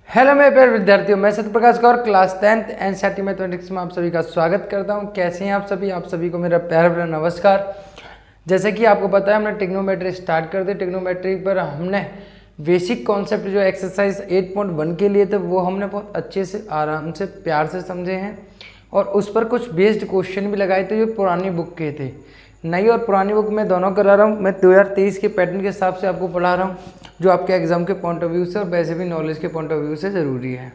Hello मेरे प्यारे विद्यार्थियों, मैं सत्य प्रकाश गौर क्लास 10th एनसीईआरटी मैथमेटिक्स में आप सभी का स्वागत करता हूं। कैसे हैं आप सभी को मेरा प्यार भरा नमस्कार। जैसे कि आपको पता है, हमने ट्रिग्नोमेट्री स्टार्ट कर दी। ट्रिग्नोमेट्री पर हमने बेसिक कॉन्सेप्ट जो एक्सरसाइज 8.1 के लिए थे वो हमने बहुत अच्छे से आराम से प्यार से समझे हैं और उस पर कुछ बेस्ड क्वेश्चन भी लगाए थे जो पुरानी बुक के थे। नई और पुरानी बुक में दोनों करा रहा हूँ। मैं 2023 के पैटर्न के हिसाब से आपको पढ़ा रहा हूँ, जो आपके एग्जाम के पॉइंट ऑफ व्यू से और वैसे भी नॉलेज के पॉइंट ऑफ व्यू से ज़रूरी है।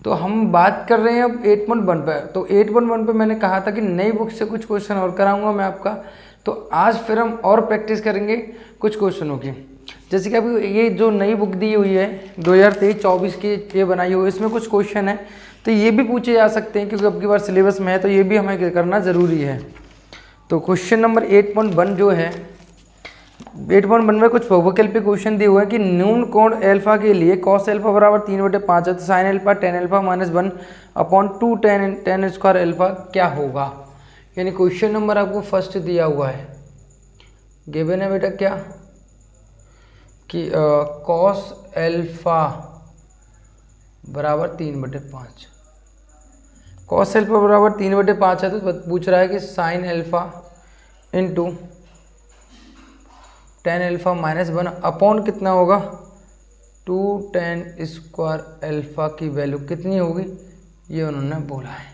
तो हम बात कर रहे हैं अब 8.1 पर। तो 8.1 पर मैंने कहा था कि नई बुक से कुछ क्वेश्चन और कराऊंगा मैं आपका। तो आज फिर हम और प्रैक्टिस करेंगे कुछ क्वेश्चनों की। जैसे कि अभी ये जो नई बुक दी हुई है 2023-24 की ये बनाई हुई है, इसमें कुछ क्वेश्चन है तो ये भी पूछे जा सकते हैं, क्योंकि अब की बार सिलेबस में है तो ये भी हमें करना ज़रूरी है। तो क्वेश्चन नंबर 8.1 जो है, 8.1 में कुछ वैकल्पिक क्वेश्चन दिए हुए हैं कि न्यून कोण एल्फा के लिए कॉस एल्फा बराबर 3/5 है, तो sine alpha tan alpha -1/2 ten square alpha क्या होगा। यानी क्वेश्चन नंबर आपको फर्स्ट दिया हुआ है, गिवन है बेटा क्या कि कॉस एल्फा बराबर 3/5, कॉस एल्फा बराबर 3/5 है। तो पूछ रहा है कि sine alpha into tan alpha -1 upon कितना होगा 2 टेन स्क्वायर एल्फा की वैल्यू कितनी होगी, ये उन्होंने बोला है।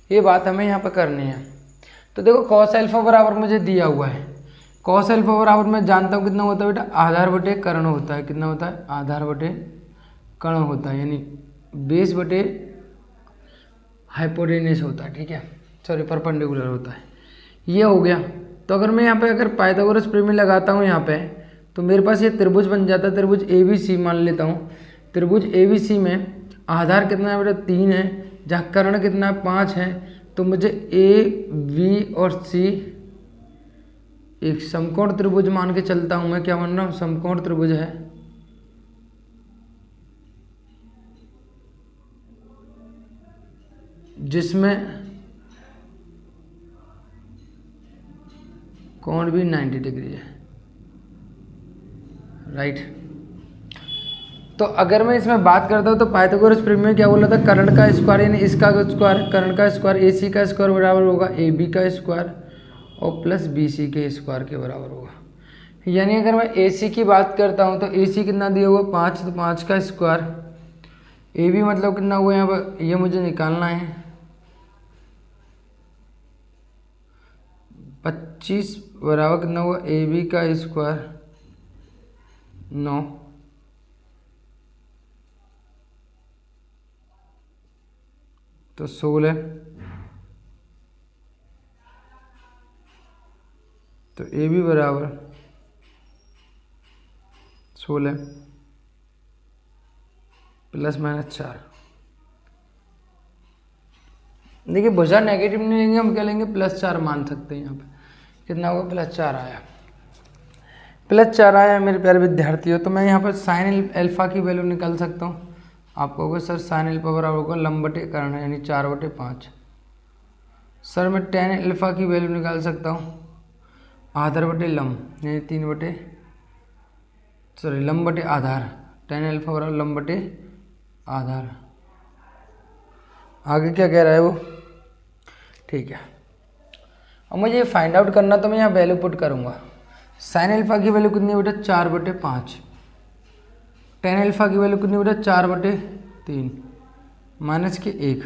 ये बात हमें यहाँ पर करनी है। तो देखो कॉस एल्फा बराबर मुझे दिया हुआ है। कॉस एल्फा बराबर मैं जानता हूँ कितना होता है बेटा, आधार बटे कर्ण होता है। कितना होता है, आधार बटे कर्ण होता है, यानी बेस बटे हाइपोटेन्यूस होता है। ठीक है, सॉरी परपेंडिकुलर होता है। ये हो गया। तो अगर मैं यहाँ पे अगर पाइथागोरस प्रमेय लगाता हूँ यहाँ पे, तो मेरे पास ये त्रिभुज बन जाता है। त्रिभुज ABC मान लेता हूँ। त्रिभुज ABC में आधार कितना है बेटा 3 है, जहाँ कर्ण कितना है 5 है। तो मुझे AB और C एक समकोण त्रिभुज मान के चलता हूँ मैं। क्या मान रहा हूँ, समकोण त्रिभुज है, जिसमें कोण भी 90 डिग्री है। राइट। तो अगर मैं इसमें बात करता हूँ तो पाइथागोरस प्रमेय में क्या बोला था, कर्ण का स्क्वायर यानी इसका स्क्वायर, कर्ण का स्क्वायर AC का स्क्वायर बराबर होगा AB का स्क्वायर और प्लस BC के स्क्वायर के बराबर होगा। यानी अगर मैं AC की बात करता हूँ तो AC कितना दिया हुआ 5, तो 5 का स्क्वायर। AB मतलब कितना हुआ यहाँ पर, ये मुझे निकालना है 25 बराबर कितना हुआ AB का स्क्वायर 9, तो 16। तो AB बराबर 16 +-4। देखिए भुजा नेगेटिव नहीं लेंगे, हम क्या लेंगे +4 मान सकते हैं। यहाँ पे कितना होगा +4 आया, +4 आया मेरे प्यारे विद्यार्थियों। तो मैं यहाँ पर साइन एल्फा की वैल्यू निकाल सकता हूँ। आपको होगा सर साइन एल्फा बराबर होगा लंब बटे कर्ण यानी 4/5। सर मैं टेन एल्फा की वैल्यू निकाल सकता हूँ आधार बटे लंब यानी लंब बटे आधार। टेन एल्फा बराबर लंब बटे आधार। आगे क्या कह रहा है वो, ठीक है। अब मुझे ये फाइंड आउट करना, तो मैं यहाँ वैल्यू पुट करूँगा। साइन एल्फा की वैल्यू कितनी बेटा 4/5, टेन एल्फा की वैल्यू कितनी बेटा 4/3 माइनस के 1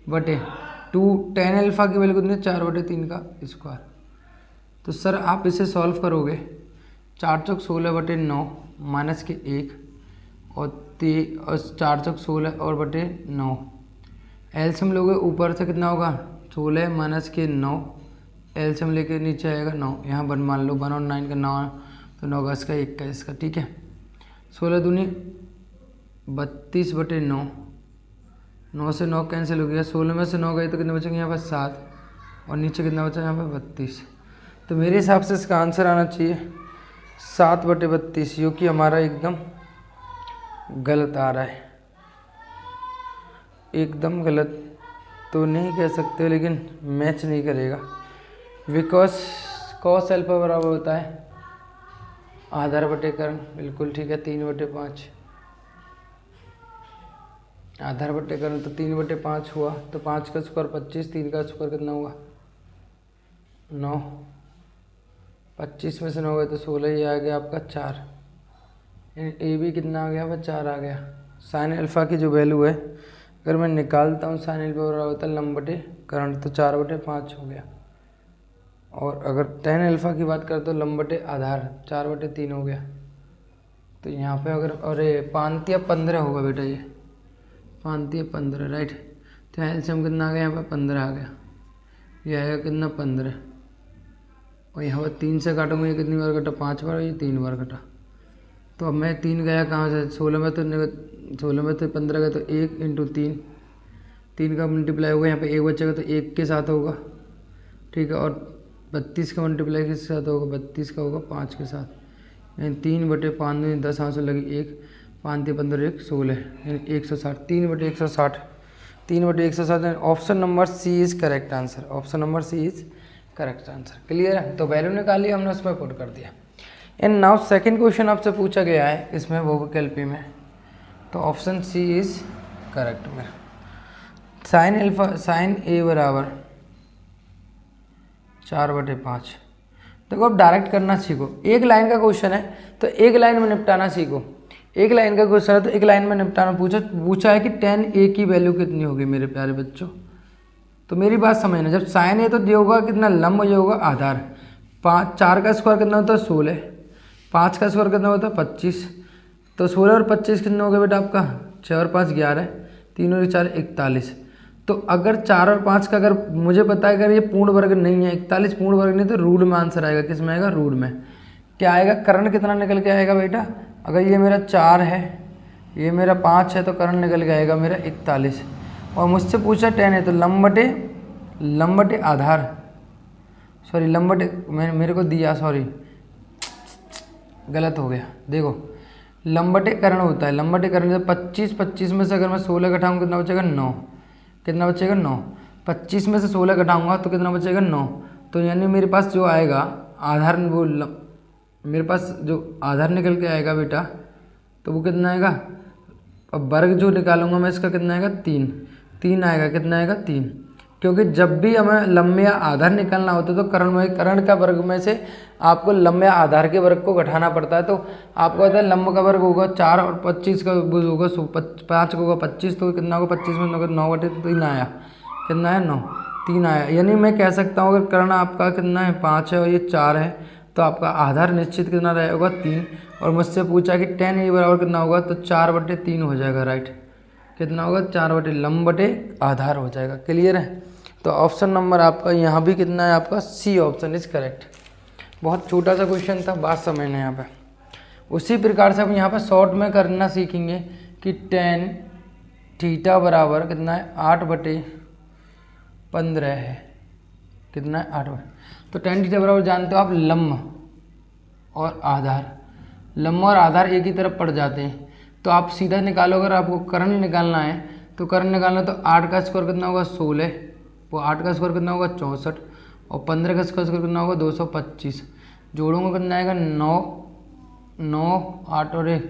बटे 2, टेन एल्फा की वैल्यू कितनी 4/3 का स्क्वायर। तो सर आप इसे सॉल्व करोगे, 4 चौक 16/9 माइनस के 1 और 4 चौक 16 और बटे 9। एलसीएम लोगे ऊपर से कितना होगा 16 माइनस के 9, एलसीएम लेके नीचे आएगा 9। यहाँ 1 मान लो, 1 और 9 का 9, तो 9 का इसका 21 का। ठीक है, 16 दूनी 32/9, 9 से 9 कैंसिल हो गया, 16 में से 9 गए तो कितने बचेंगे यहाँ पर 7 और नीचे कितना बचा यहाँ पर 32। तो मेरे हिसाब से इसका आंसर आना चाहिए 7/32, जो कि हमारा एकदम गलत आ रहा है। एकदम गलत तो नहीं कह सकते, लेकिन मैच नहीं करेगा, बिकॉज कॉस एल्फा बराबर होता है आधार बटे कर्ण। बिल्कुल ठीक है, 3/5। आधार बटे करें तो 3/5 हुआ, तो 5 का स्क्वायर 25, 3 का स्क्वायर कितना हुआ 9, 25 में से 9 गए तो 16 ही आ गया आपका 4। ए भी कितना आ गया वह 4 आ गया। साइन अल्फ़ा की जो वैल्यू है अगर मैं निकालता हूँ साइन अल्फ़ा बराबर होता है लंब बटे करंट, तो 4/5 हो गया। और अगर टेन अल्फ़ा की बात करें तो लंब बटे आधार 4/3 हो गया। तो यहाँ पे अगर अरे 5 या 15 होगा बेटा, ये 5 या 15 राइट। तो यहाँ एलसीएम कितना आ गया, यहाँ पे 15 आ गया, ये आएगा कितना 15। और यहाँ पर 3 से काटूंगा, ये कितनी बार कटा 5 बार, ये 3 बार कटा। तो अब मैं 3 गया कहाँ से 16 में, तो 16 में तो 15 गया, तो 1 × 3, 3 का मल्टीप्लाई होगा, यहाँ पे 1 बचेगा तो 1 के साथ होगा, ठीक है। और 32 का मल्टीप्लाई किसके साथ होगा, 32 का होगा 5 के साथ, यानी 3/5 में 10 हाथ से लगी 1, 5 × 15 1 16, यानी 160, 3/160, 3/160। Option number C is correct answer, option number C is correct answer. Clear है, तो वैल्यू निकाली हमने, उसमें पुट कर दिया। एंड नाउ सेकंड क्वेश्चन आपसे पूछा गया है इसमें वोकैबुलरी में, तो ऑप्शन सी इज़ करेक्ट मेरा। साइन ए बराबर 4/5। देखो अब डायरेक्ट करना सीखो, एक लाइन का क्वेश्चन है तो एक लाइन में निपटाना सीखो। एक लाइन का क्वेश्चन है तो एक लाइन में निपटाना पूछा है कि tan a की वैल्यू कितनी होगी मेरे प्यारे बच्चों। तो मेरी बात समझना, जब साइन ए तो ये होगा कितना लंब, ये होगा आधार। 4 का स्क्वायर कितना होता है 16, 5 का स्क्वायर कितना होता है 25, तो 16 और 25 कितना हो गया बेटा आपका 6 और 5 11, 3 और 4 41। तो अगर 4 और 5 का अगर मुझे पता है अगर ये पूर्ण वर्ग नहीं है, 41 पूर्ण वर्ग नहीं, तो रूट में आंसर आएगा। किस में आएगा, रूट में। क्या आएगा, कर्ण कितना निकल के आएगा बेटा, अगर ये मेरा 4 है, ये मेरा 5 है, तो कर्ण निकल के आएगा मेरा 41। और मुझसे पूछा 10 है, तो लंब बटे आधार, सॉरी लंब बटे मेरे को दिया, सॉरी गलत हो गया। देखो लंब बटे कर्ण होता है, लंब बटे कर्ण, 25 में से अगर मैं 16 घटाऊँ कितना बचेगा 9, कितना बचेगा 9। 25 में से 16 घटाऊंगा तो कितना बचेगा 9। तो यानी मेरे पास जो आएगा आधार, वो मेरे पास जो आधार निकल के आएगा बेटा, तो वो कितना आएगा, अब वर्ग जो निकालूंगा मैं इसका कितना आएगा 3 आएगा, कितना आएगा 3। क्योंकि जब भी हमें लंब या आधार निकालना होता है तो कर्ण का वर्ग में से आपको लंब या आधार के वर्ग को घटाना पड़ता है। तो आपको पता है लंब का वर्ग होगा 4 और 25 का होगा 5 का होगा 25, तो कितना होगा 25 में 9/3 आया, कितना है 9, 3 आया। यानी मैं कह सकता हूँ अगर कर्ण आपका कितना है 5 है और ये 4 है, तो आपका आधार निश्चित कितना रहेगा 3। और मुझसे पूछा कि tan ए बराबर कितना होगा, तो 4/3 हो जाएगा, राइट। कितना होगा 4 लंब बटे आधार हो जाएगा। क्लियर है, तो ऑप्शन नंबर आपका यहाँ भी कितना है, आपका सी ऑप्शन इज करेक्ट। बहुत छोटा सा क्वेश्चन था, बात समझना यहाँ पे। उसी प्रकार से हम यहाँ पे शॉर्ट में करना सीखेंगे कि tan थीटा बराबर कितना है 8/15 है, कितना है 8। तो tan थीटा बराबर जानते हो आप लंब और आधार, लंब और आधार एक ही तरफ पड़ जाते हैं। तो आप सीधा निकालो, अगर आपको कर्ण निकालना है तो कर्ण निकालना, तो 8 का स्क्वायर कितना होगा 16, वो 8 का स्क्वायर कितना होगा 64, और 15 का स्क्वायर कितना होगा 225। जोड़ोंगे कितना आएगा 9 8 और 1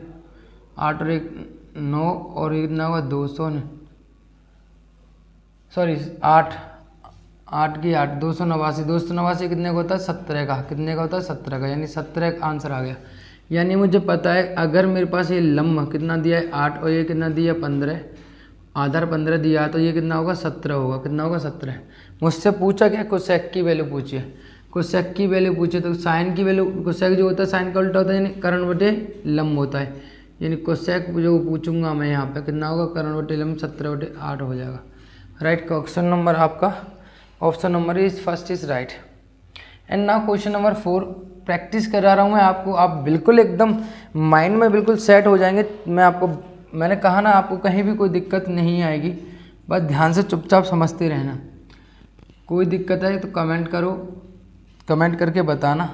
9, और ये कितना होगा 200, सॉरी 8 की 8 289 कितने का होता है 17 का, कितने का होता है 17 का, यानी 17 का आंसर आ गया। यानी मुझे पता है अगर मेरे पास ये लंब कितना दिया है 8 और ये कितना दिया 15, आधार 15 दिया है, तो ये कितना होगा 17 होगा, कितना होगा 17। मुझसे पूछा क्या, कोसेक की वैल्यू पूछिए, कोसेक की वैल्यू पूछे, तो साइन की वैल्यू, कोसेक जो होता है साइन का उल्टा होता है, यानी कर्ण बटे लंब होता है, यानी कोसेक जो पूछूंगा मैं यहाँ पे कितना होगा कर्ण बटे लंब 17/8 हो जाएगा, राइट। ऑप्शन नंबर आपका, option number is first is right. And now question number 4 practice करा रहा हूँ मैं आपको, आप बिल्कुल एकदम माइंड में बिल्कुल सेट हो जाएंगे। मैंने कहा ना आपको कहीं भी कोई दिक्कत नहीं आएगी, बस ध्यान से चुपचाप समझते रहना। कोई दिक्कत है तो कमेंट करो, कमेंट करके बताना।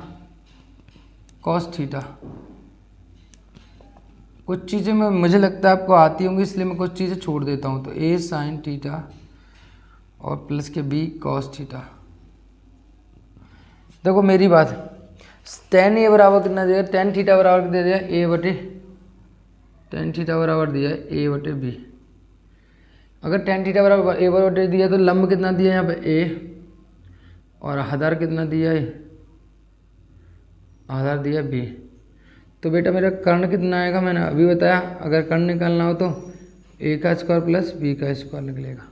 कॉस थीटा, कुछ चीज़ें मुझे लगता है आपको आती होंगी, इसलिए मैं कुछ चीज़ें छोड़ देता हूँ। तो ए साइन थीटा और प्लस के बी कॉस थीटा। देखो मेरी बात, tan ए बराबर कितना दिया, tan थीटा बराबर दे दिया tan थीटा बराबर दिया a/b। अगर टेन थीटा बराबर ए बटे दिया तो लंब कितना दिया यहाँ पे ए, और आधार कितना दिया है, आधार दिया बी। तो बेटा मेरा कर्ण कितना आएगा, मैंने अभी बताया, अगर कर्ण निकालना हो तो ए का स्क्वायर प्लस बी का स्क्वायर निकलेगा।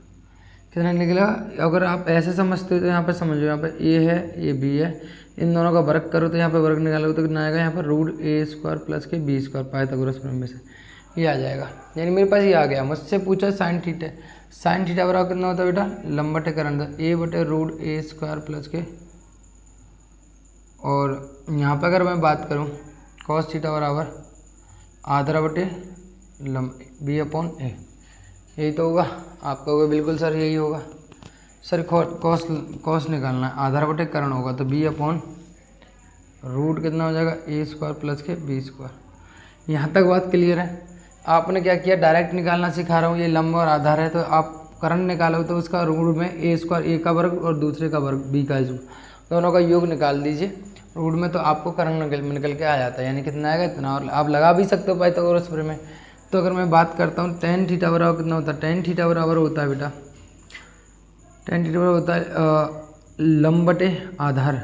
कितना निकलेगा? अगर आप ऐसे समझते हो तो यहाँ पे समझो, यहाँ पे ए है, ये बी है, इन दोनों का वर्ग करो तो यहाँ पे वर्ग निकालोगे तो कितना आएगा, यहाँ पर रूट ए स्क्वायर प्लस के बी स्क्वायर, पाइथागोरस प्रमेय से ये आ जाएगा। यानी मेरे पास ये आ गया। मुझसे पूछा साइन थीटा, साइन थीटा बराबर कितना होता है बेटा, लंब बटे कर्ण, ए बटे रूट ए स्क्वायर प्लस के, और यहाँ पर अगर मैं बात करूँ कॉस थीटा बराबर आधा बटे लंब बी अपॉन ए, यही तो होगा। आपका होगा बिल्कुल सर, यही होगा सर। कॉस निकालना है, आधा बटे कर्ण होगा तो बी अपॉन रूट कितना हो जाएगा, ए स्क्वायर प्लस के बी स्क्वायर। यहाँ तक बात क्लियर है? आपने क्या किया, डायरेक्ट निकालना सिखा रहा हूँ, ये लंब और आधार है तो आप कर्ण निकालो तो उसका रूट में ए स्क्वायर, ए का वर्ग और दूसरे का वर्ग बी का स्क्वायर, दोनों का योग निकाल दीजिए रूट में, तो आपको कर्ण निकल के आ जाता है। यानी कितना आएगा, इतना। और आप लगा भी सकते हो पाइथागोरस प्रमेय में। तो अगर मैं बात करता हूँ टेन थीटा बराबर कितना होता है, टेन थीटा बराबर होता है बेटा, टेन थीटा बराबर होता है लंब बटे आधार।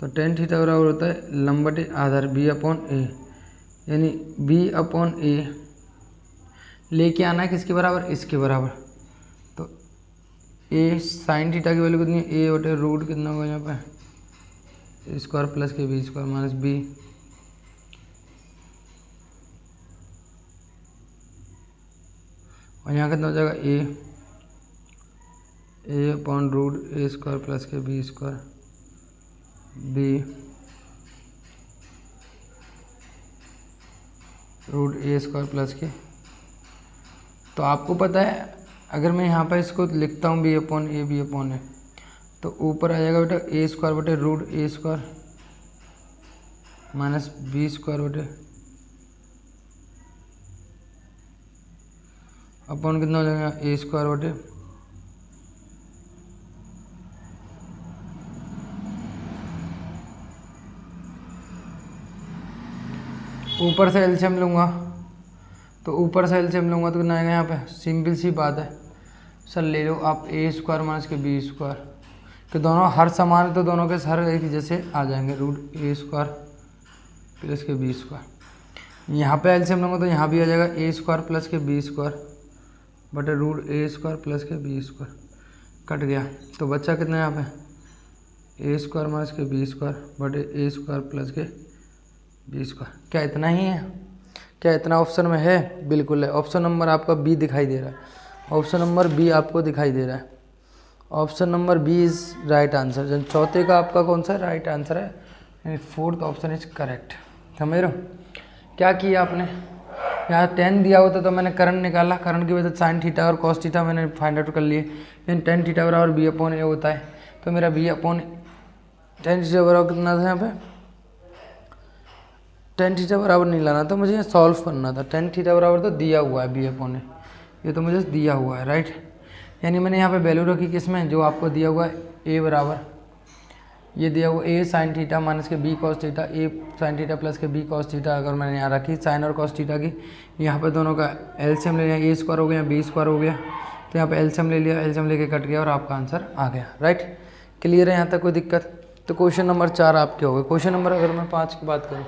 तो टेन थीटा बराबर होता है लंब बटे आधार बी अपॉन ए, यानी बी अपॉन ए लेके आना है किसके बराबर, इसके बराबर। तो ए साइन थीटा की वैल्यू कितनी है, ए बटे रूट कितना होगा यहाँ पे, स्क्वायर प्लस के बी स्क्वायर माइनस बी, और यहाँ कितना हो जाएगा ए अपॉन रूट ए स्क्वायर प्लस के बी स्क्वायर बी रूट ए स्क्वायर प्लस के। तो आपको पता है अगर मैं यहाँ पर इसको लिखता हूँ बी अपॉन ए, तो ऊपर आ जाएगा बेटा ए स्क्वायर बटे रूट ए स्क्वायर माइनस बी स्क्वायर बटे अपॉन कितना हो जाएगा, ए स्क्वायर बटे ऊपर से एलसीएम लूँगा, तो ऊपर से एलसीएम लूँगा तो कितना आएगा यहाँ पे, सिंपल सी बात है सर, ले लो आप ए स्क्वायर माइनस के बी स्क्वायर, कि दोनों हर समान है तो दोनों के हर एक जैसे आ जाएंगे, रूट ए स्क्वायर प्लस के बी स्क्वायर। यहाँ पे एलसीएम लूँगा तो यहाँ भी आ जाएगा ए स्क्वायर प्लस के बी स्क्वायर बटे रूट ए स्क्वायर प्लस के बी स्क्वायर, कट गया। तो बच्चा कितना है यहाँ पे, ए स्क्वायर माइनस के बी स्क्वायर बटे ए स्क्वायर प्लस के बी स्क्वायर। क्या इतना ही है? क्या इतना ऑप्शन में है? बिल्कुल है। ऑप्शन नंबर आपका बी दिखाई दे रहा है, ऑप्शन नंबर बी आपको दिखाई दे रहा है। Option number B is right answer. जन चौथे का आपका कौन सा राइट आंसर है, यानी फोर्थ ऑप्शन इज करेक्ट। समझ रहे हो? क्या किया आपने, यहाँ 10 दिया होता तो मैंने कर्ण निकाला, कर्ण की वजह से साइन थीटा और कॉस थीटा मैंने फाइंड आउट कर लिए। लेकिन टेन थीटा बराबर बी अपॉन ए होता है, तो मेरा बी अपॉन टेन थीटा बराबर कितना था यहाँ पे, टेन थीटा बराबर नहीं लाना था, मुझे सॉल्व करना था। टेन थीटा बराबर तो दिया हुआ है बी अपॉन ए, ये तो मुझे दिया हुआ है, राइट। यानी मैंने यहाँ पे वैल्यू रखी किसमें, जो आपको दिया हुआ है ए बराबर, ये दिया हुआ ए साइन थीटा माइनस के बी कॉस थीटा, ए साइन थीटा प्लस के बी कॉस थीटा। अगर मैंने यहाँ रखी साइन और कॉस थीटा की, यहाँ पे दोनों का एलसीएम ले लिया, ए स्क्वायर हो गया बी स्क्वायर हो गया, तो यहाँ पे एलसीएम ले लिया, एलसीएम लेके कट गया और आपका आंसर आ गया, राइट। क्लियर है यहाँ तक कोई दिक्कत? तो क्वेश्चन नंबर 4 आपके हो गए। क्वेश्चन नंबर अगर मैं 5 की बात करूँ,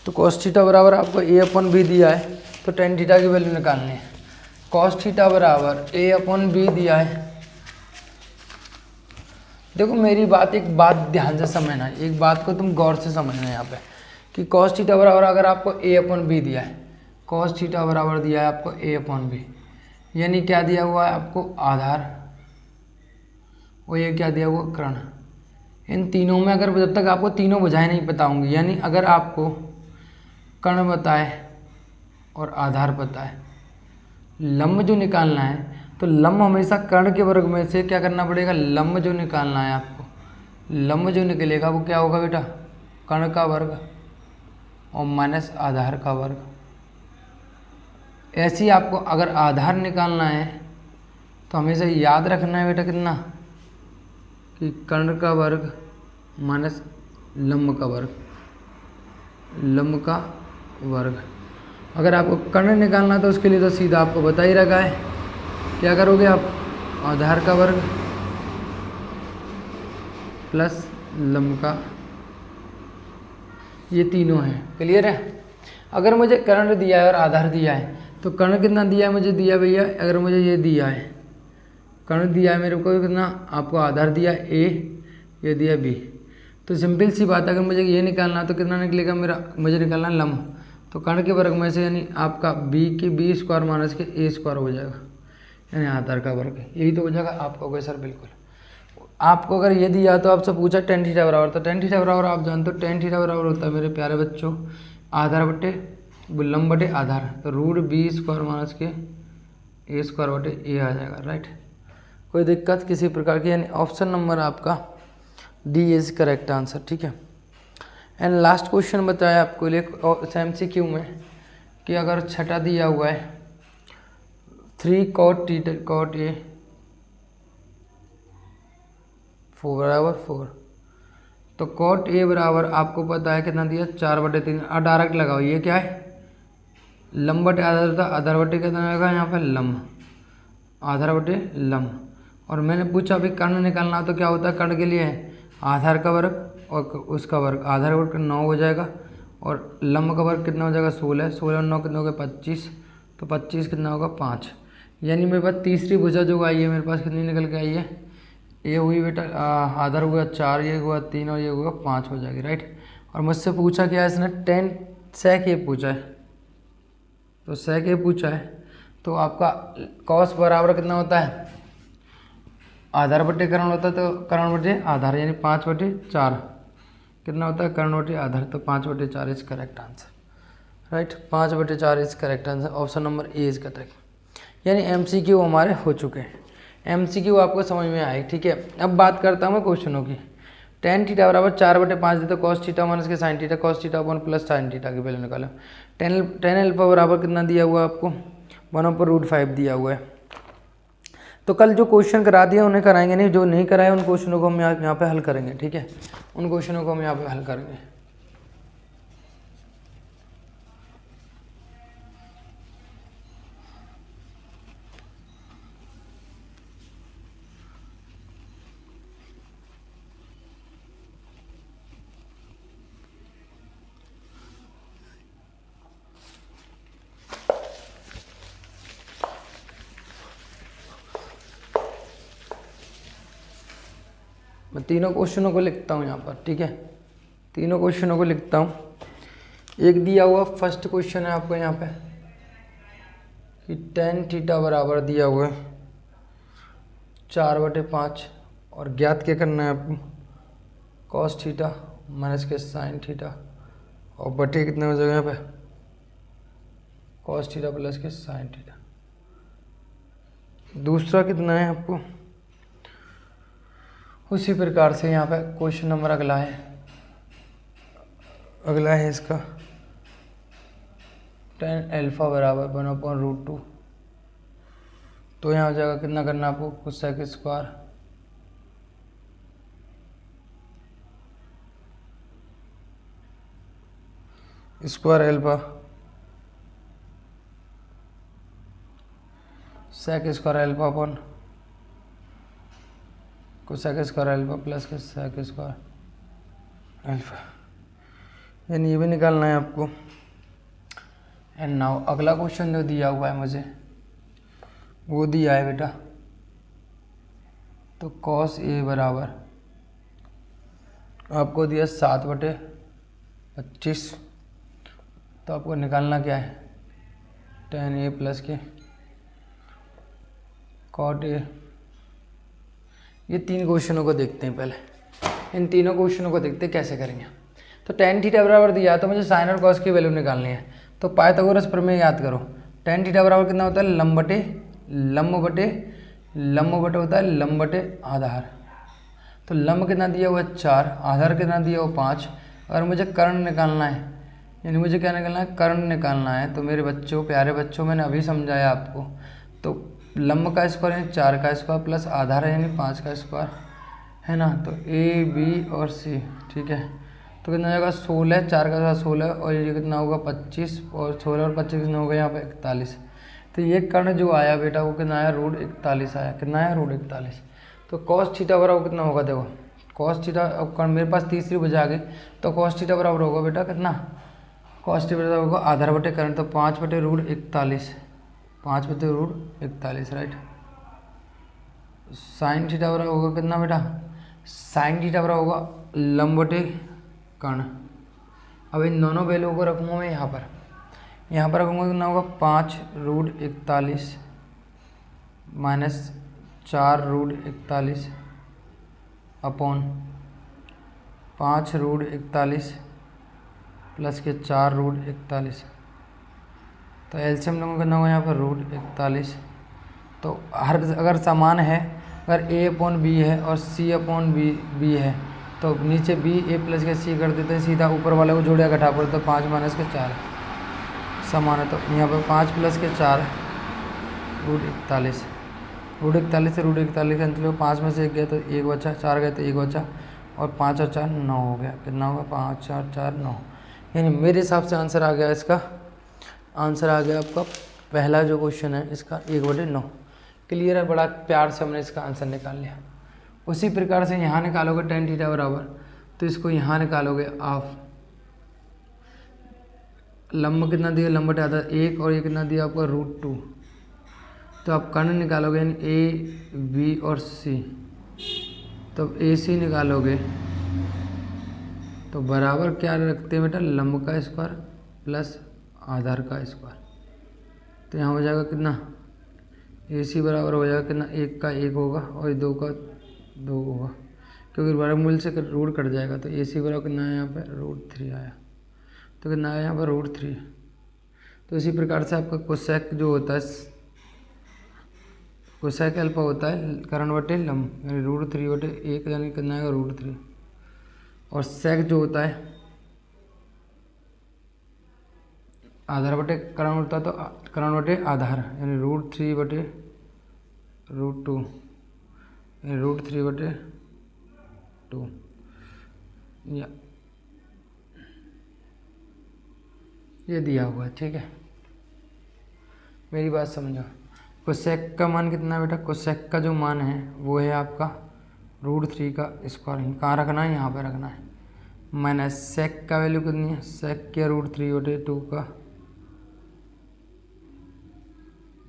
तो कॉस थीटा बराबर आपको ए अपॉन बी दिया है, तो टेन थीटा की वैल्यू निकालनी है। कॉस थीटा बराबर ए अपॉन बी दिया है। देखो मेरी बात, एक बात ध्यान से समझना, एक बात को तुम गौर से समझना यहाँ पे, कि कॉस थीटा बराबर अगर आपको ए अपॉन बी दिया है, कॉस थीटा बराबर दिया है आपको ए अपॉन बी, यानी क्या दिया हुआ है आपको, आधार, और ये क्या दिया हुआ, कर्ण। इन तीनों में अगर जब तक आपको तीनों बुझाएं नहीं पता होंगी, यानी अगर आपको कर्ण बताए और आधार पता है, लंब जो निकालना है, तो लंब हमेशा कर्ण के वर्ग में से क्या करना पड़ेगा, लंब जो निकालना है आपको, लंब जो निकलेगा वो क्या होगा बेटा, कर्ण का वर्ग और माइनस आधार का वर्ग। ऐसे ही आपको अगर आधार निकालना है तो हमेशा याद रखना है बेटा कितना, कि कर्ण का वर्ग माइनस लंब का वर्ग, लंब का वर्ग। अगर आपको कर्ण निकालना है तो उसके लिए तो सीधा आपको बता ही रखा है, क्या करोगे आप, आधार का वर्ग प्लस लंब का, ये तीनों हैं। क्लियर है। अगर मुझे कर्ण दिया है और आधार दिया है तो कर्ण कितना दिया है मुझे, दिया भैया, अगर मुझे ये दिया है, कर्ण दिया है मेरे को कितना, आपको आधार दिया ए, ये दिया बी, तो सिंपल सी बात है, अगर मुझे ये निकालना तो कितना निकलेगा मेरा, मुझे निकालना लंब, तो कर्ण के वर्ग में से यानी आपका बी के बी स्क्वायर माइनस के ए स्क्वायर हो जाएगा, यानी आधार का वर्ग, यही तो हो जाएगा। आपका होगा सर बिल्कुल। आपको अगर ये दिया तो आपसे पूछा टेन थीटा बराबर, तो टेन थीटा बराबर आप जानते हो टेन थीटा बराबर होता है मेरे प्यारे बच्चों आधार बटे लंब बटे आधार, तो रूट बी स्क्वायर माइनस के ए स्क्वायर बटे ए आ जाएगा। राइट, कोई दिक्कत किसी प्रकार की, यानी ऑप्शन नंबर आपका डी इज करेक्ट आंसर। ठीक है। एंड लास्ट क्वेश्चन बताया आपको लिए MCQ में कि अगर छठा दिया हुआ है 3 cot A 4 बराबर 4, तो cot A बराबर आपको पता है कितना दिया 4/3, और डायरेक्ट लगाओ, ये क्या है लंब बटे आधार था, आधार बटे कितना लगा यहाँ पे लंब, आधार बटे लंब। और मैंने पूछा अभी कर्ण निकालना तो क्या होता है, कर्ण के लिए है आधार का वर्ग और उसका वर्ग, आधार वर्ग 9 हो जाएगा और लंब का वर्ग कितना हो जाएगा 16, 16 और 9 कितना होगा 25, तो 25 कितना होगा 5, यानी मेरे पास तीसरी भुजा जो आई है मेरे पास कितनी निकल के आई है, ये हुई बेटा आधार हुआ 4, ये हुआ 3 और ये हुआ 5 हो जाएगी। राइट, और मुझसे पूछा क्या है इसने 10 sec ये पूछा है, तो sec ये पूछा है, तो आपका कॉस बराबर कितना होता है आधार बटे कर्ण होता है, तो कर्ण बटे आधार, यानी 5/4 कितना होता है कर्ण बटे आधार, तो 5/4 is correct answer. Right, 5/4 is correct answer, option number A is correct. यानी MCQ हमारे हो चुके हैं, MCQ आपको समझ में आए। ठीक है, अब बात करता हूँ मैं क्वेश्चनों की। टेन थीटा बराबर 4/5 दे तो कॉस थीटा माइनस के sine theta, cos theta 1 plus sine theta की वैल्यू निकालो। टेन अल्फा बराबर कितना दिया हुआ है आपको 1/√5 दिया हुआ है। तो कल जो क्वेश्चन करा दिया उन्हें कराएंगे नहीं, जो नहीं कराए उन क्वेश्चनों को हम यहाँ पे हल करेंगे। ठीक है, उन क्वेश्चनों को हम यहाँ पे हल करेंगे। मैं तीनों क्वेश्चनों को लिखता हूँ यहाँ पर। ठीक है, तीनों क्वेश्चनों को लिखता हूँ। एक दिया हुआ फर्स्ट क्वेश्चन है आपको यहाँ पे कि टेन थीटा बराबर दिया हुआ है 4/5 और ज्ञात क्या करना है आपको कॉस थीटा माइनस के साइन थीटा और बटे कितने हो जाएगा यहाँ पे कॉस थीटा प्लस के साइन थीटा। दूसरा कितना है आपको उसी प्रकार से यहाँ पे क्वेश्चन नंबर अगला है इसका टेन अल्फा बराबर 1/√2, तो यहाँ हो जाएगा कितना करना आपको cosec square alpha sec square alpha upon cosec square alpha plus के सेक स्क्वायर अल्फा, यानी ये भी निकालना है आपको। एंड नाउ अगला क्वेश्चन जो दिया हुआ है मुझे वो दिया है बेटा, तो कॉस ए बराबर आपको दिया 7/25, तो आपको निकालना क्या है टेन ए प्लस के कॉट ए। ये तीन क्वेश्चनों को देखते हैं पहले, इन तीनों क्वेश्चनों को देखते हैं कैसे करेंगे। तो टेन थीटा बराबर दिया तो मुझे साइन और कॉस की वैल्यू निकालनी है, तो पाइथागोरस प्रमेय याद करो। टेन थीटा बराबर कितना होता है लंब बटे होता है लंब बटे आधार, तो लंब कितना दिया हुआ है 4, आधार कितना दिया हुआ 5 अगर मुझे कर्ण निकालना है, यानी मुझे क्या निकालना है, कर्ण निकालना है, तो मेरे बच्चों, प्यारे बच्चों, मैंने अभी समझाया आपको, तो लंब का स्क्वायर यानी 4 का स्क्वायर प्लस आधार है यानी 5 का स्क्वायर, है ना। तो ए बी और सी, ठीक है। तो कितना हो जाएगा 16, 4 का स्क्वायर 16, और ये कितना होगा 25, और 16 और 25 कितना होगा यहाँ पे 41। तो ये कर्ण जो आया बेटा वो कितना आया, √41 आया। कितना आया, √41। तो कॉस थीटा बराबर कितना होगा, देखो कॉस थीटा, अब कर्ण मेरे पास तीसरी भुजा आ गई, तो कॉस थीटा बराबर होगा बेटा कितना, कॉस थीटा बराबर होगा आधार बटे कर्ण, तो 5/√41, 5/√41, राइट। साइन थीटा बराबर होगा कितना बेटा, साइन थीटा बराबर होगा लंब बटे कर्ण। अब इन दोनों वैल्यू को रखूँगा मैं यहाँ पर रखूँगा कितना होगा, 5√41 माइनस 4√41 अपॉन 5√41 प्लस के 4√41। तो एलसीएम लोगों का कितना होगा यहाँ पर √41। तो हर अगर समान है, अगर a/b है और c/b है, तो नीचे b a प्लस के c कर देते हैं, सीधा ऊपर वाले को जोड़िया घटा पड़े, तो 5 माइनस के 4 समान है। तो यहाँ पर 5 प्लस के 4 √41, √41 से √41 कैंसिल हो, 5 में से 1 गया तो 1 बचा, 4 गए तो 1 बचा, और 5 और 4 9 हो गया। कितना होगा, 5 और 4 9, यानी मेरे हिसाब से आंसर आ गया, इसका आंसर आ गया आपका पहला जो क्वेश्चन है इसका 1/9। क्लियर है, बड़ा प्यार से हमने इसका आंसर निकाल लिया। उसी प्रकार से यहाँ निकालोगे tan थीटा बराबर, तो इसको यहाँ निकालोगे आप, लंब कितना दिया, लंब बटे आधा 1, और ये कितना दिया आपका √2। तो आप कर्ण निकालोगे यानी ए बी और सी, तो ए सी निकालोगे तो बराबर क्या रखते हैं बेटा, लंब का स्क्वायर प्लस आधार का स्क्वायर। तो यहाँ हो जाएगा कितना, ए सी बराबर हो जाएगा कितना, 1 का 1 होगा और 2 का 2 होगा, क्योंकि वर्गमूल से रूट कट जाएगा। तो ए सी बराबर कितना है यहाँ पे, √3 आया। तो कितना आया यहाँ पर, √3। तो इसी प्रकार से आपका कोसेक जो होता है, कोसेक अल्फा होता है कर्ण बटे लंब, यानी √3/1, यानी कितना आएगा √3। और सेक जो होता है आधार बटे कर्ण होता है, तो कर्ण बटे आधार, यानी √3/√2, यानी √3/2। या ये दिया हुआ है, ठीक है, मेरी बात समझो। कोसेक का मान कितना है बेटा, कोसेक का जो मान है वो है आपका √3 का स्क्वायर, कहाँ रखना है, यहाँ पे रखना है। माइनस सेक का वैल्यू कितनी है, सेक के √3/2 का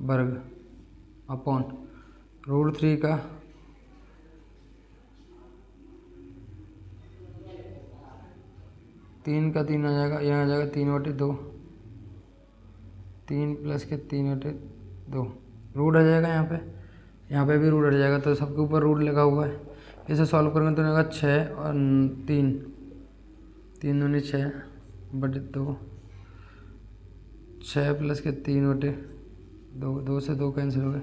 वर्ग अपॉन √3 का तीन का 3 आ जाएगा, यहाँ आ जाएगा 3/2, 3 प्लस के 3/2 रूट आ जाएगा, यहाँ पे भी रूट हट जाएगा, तो सबके ऊपर रूट लगा हुआ है। इसे सॉल्व करेंगे तो आएगा 6 और 3, 3 दूनी 6/2, 6 प्लस के 3/2, 2 से 2 कैंसिल हो गए,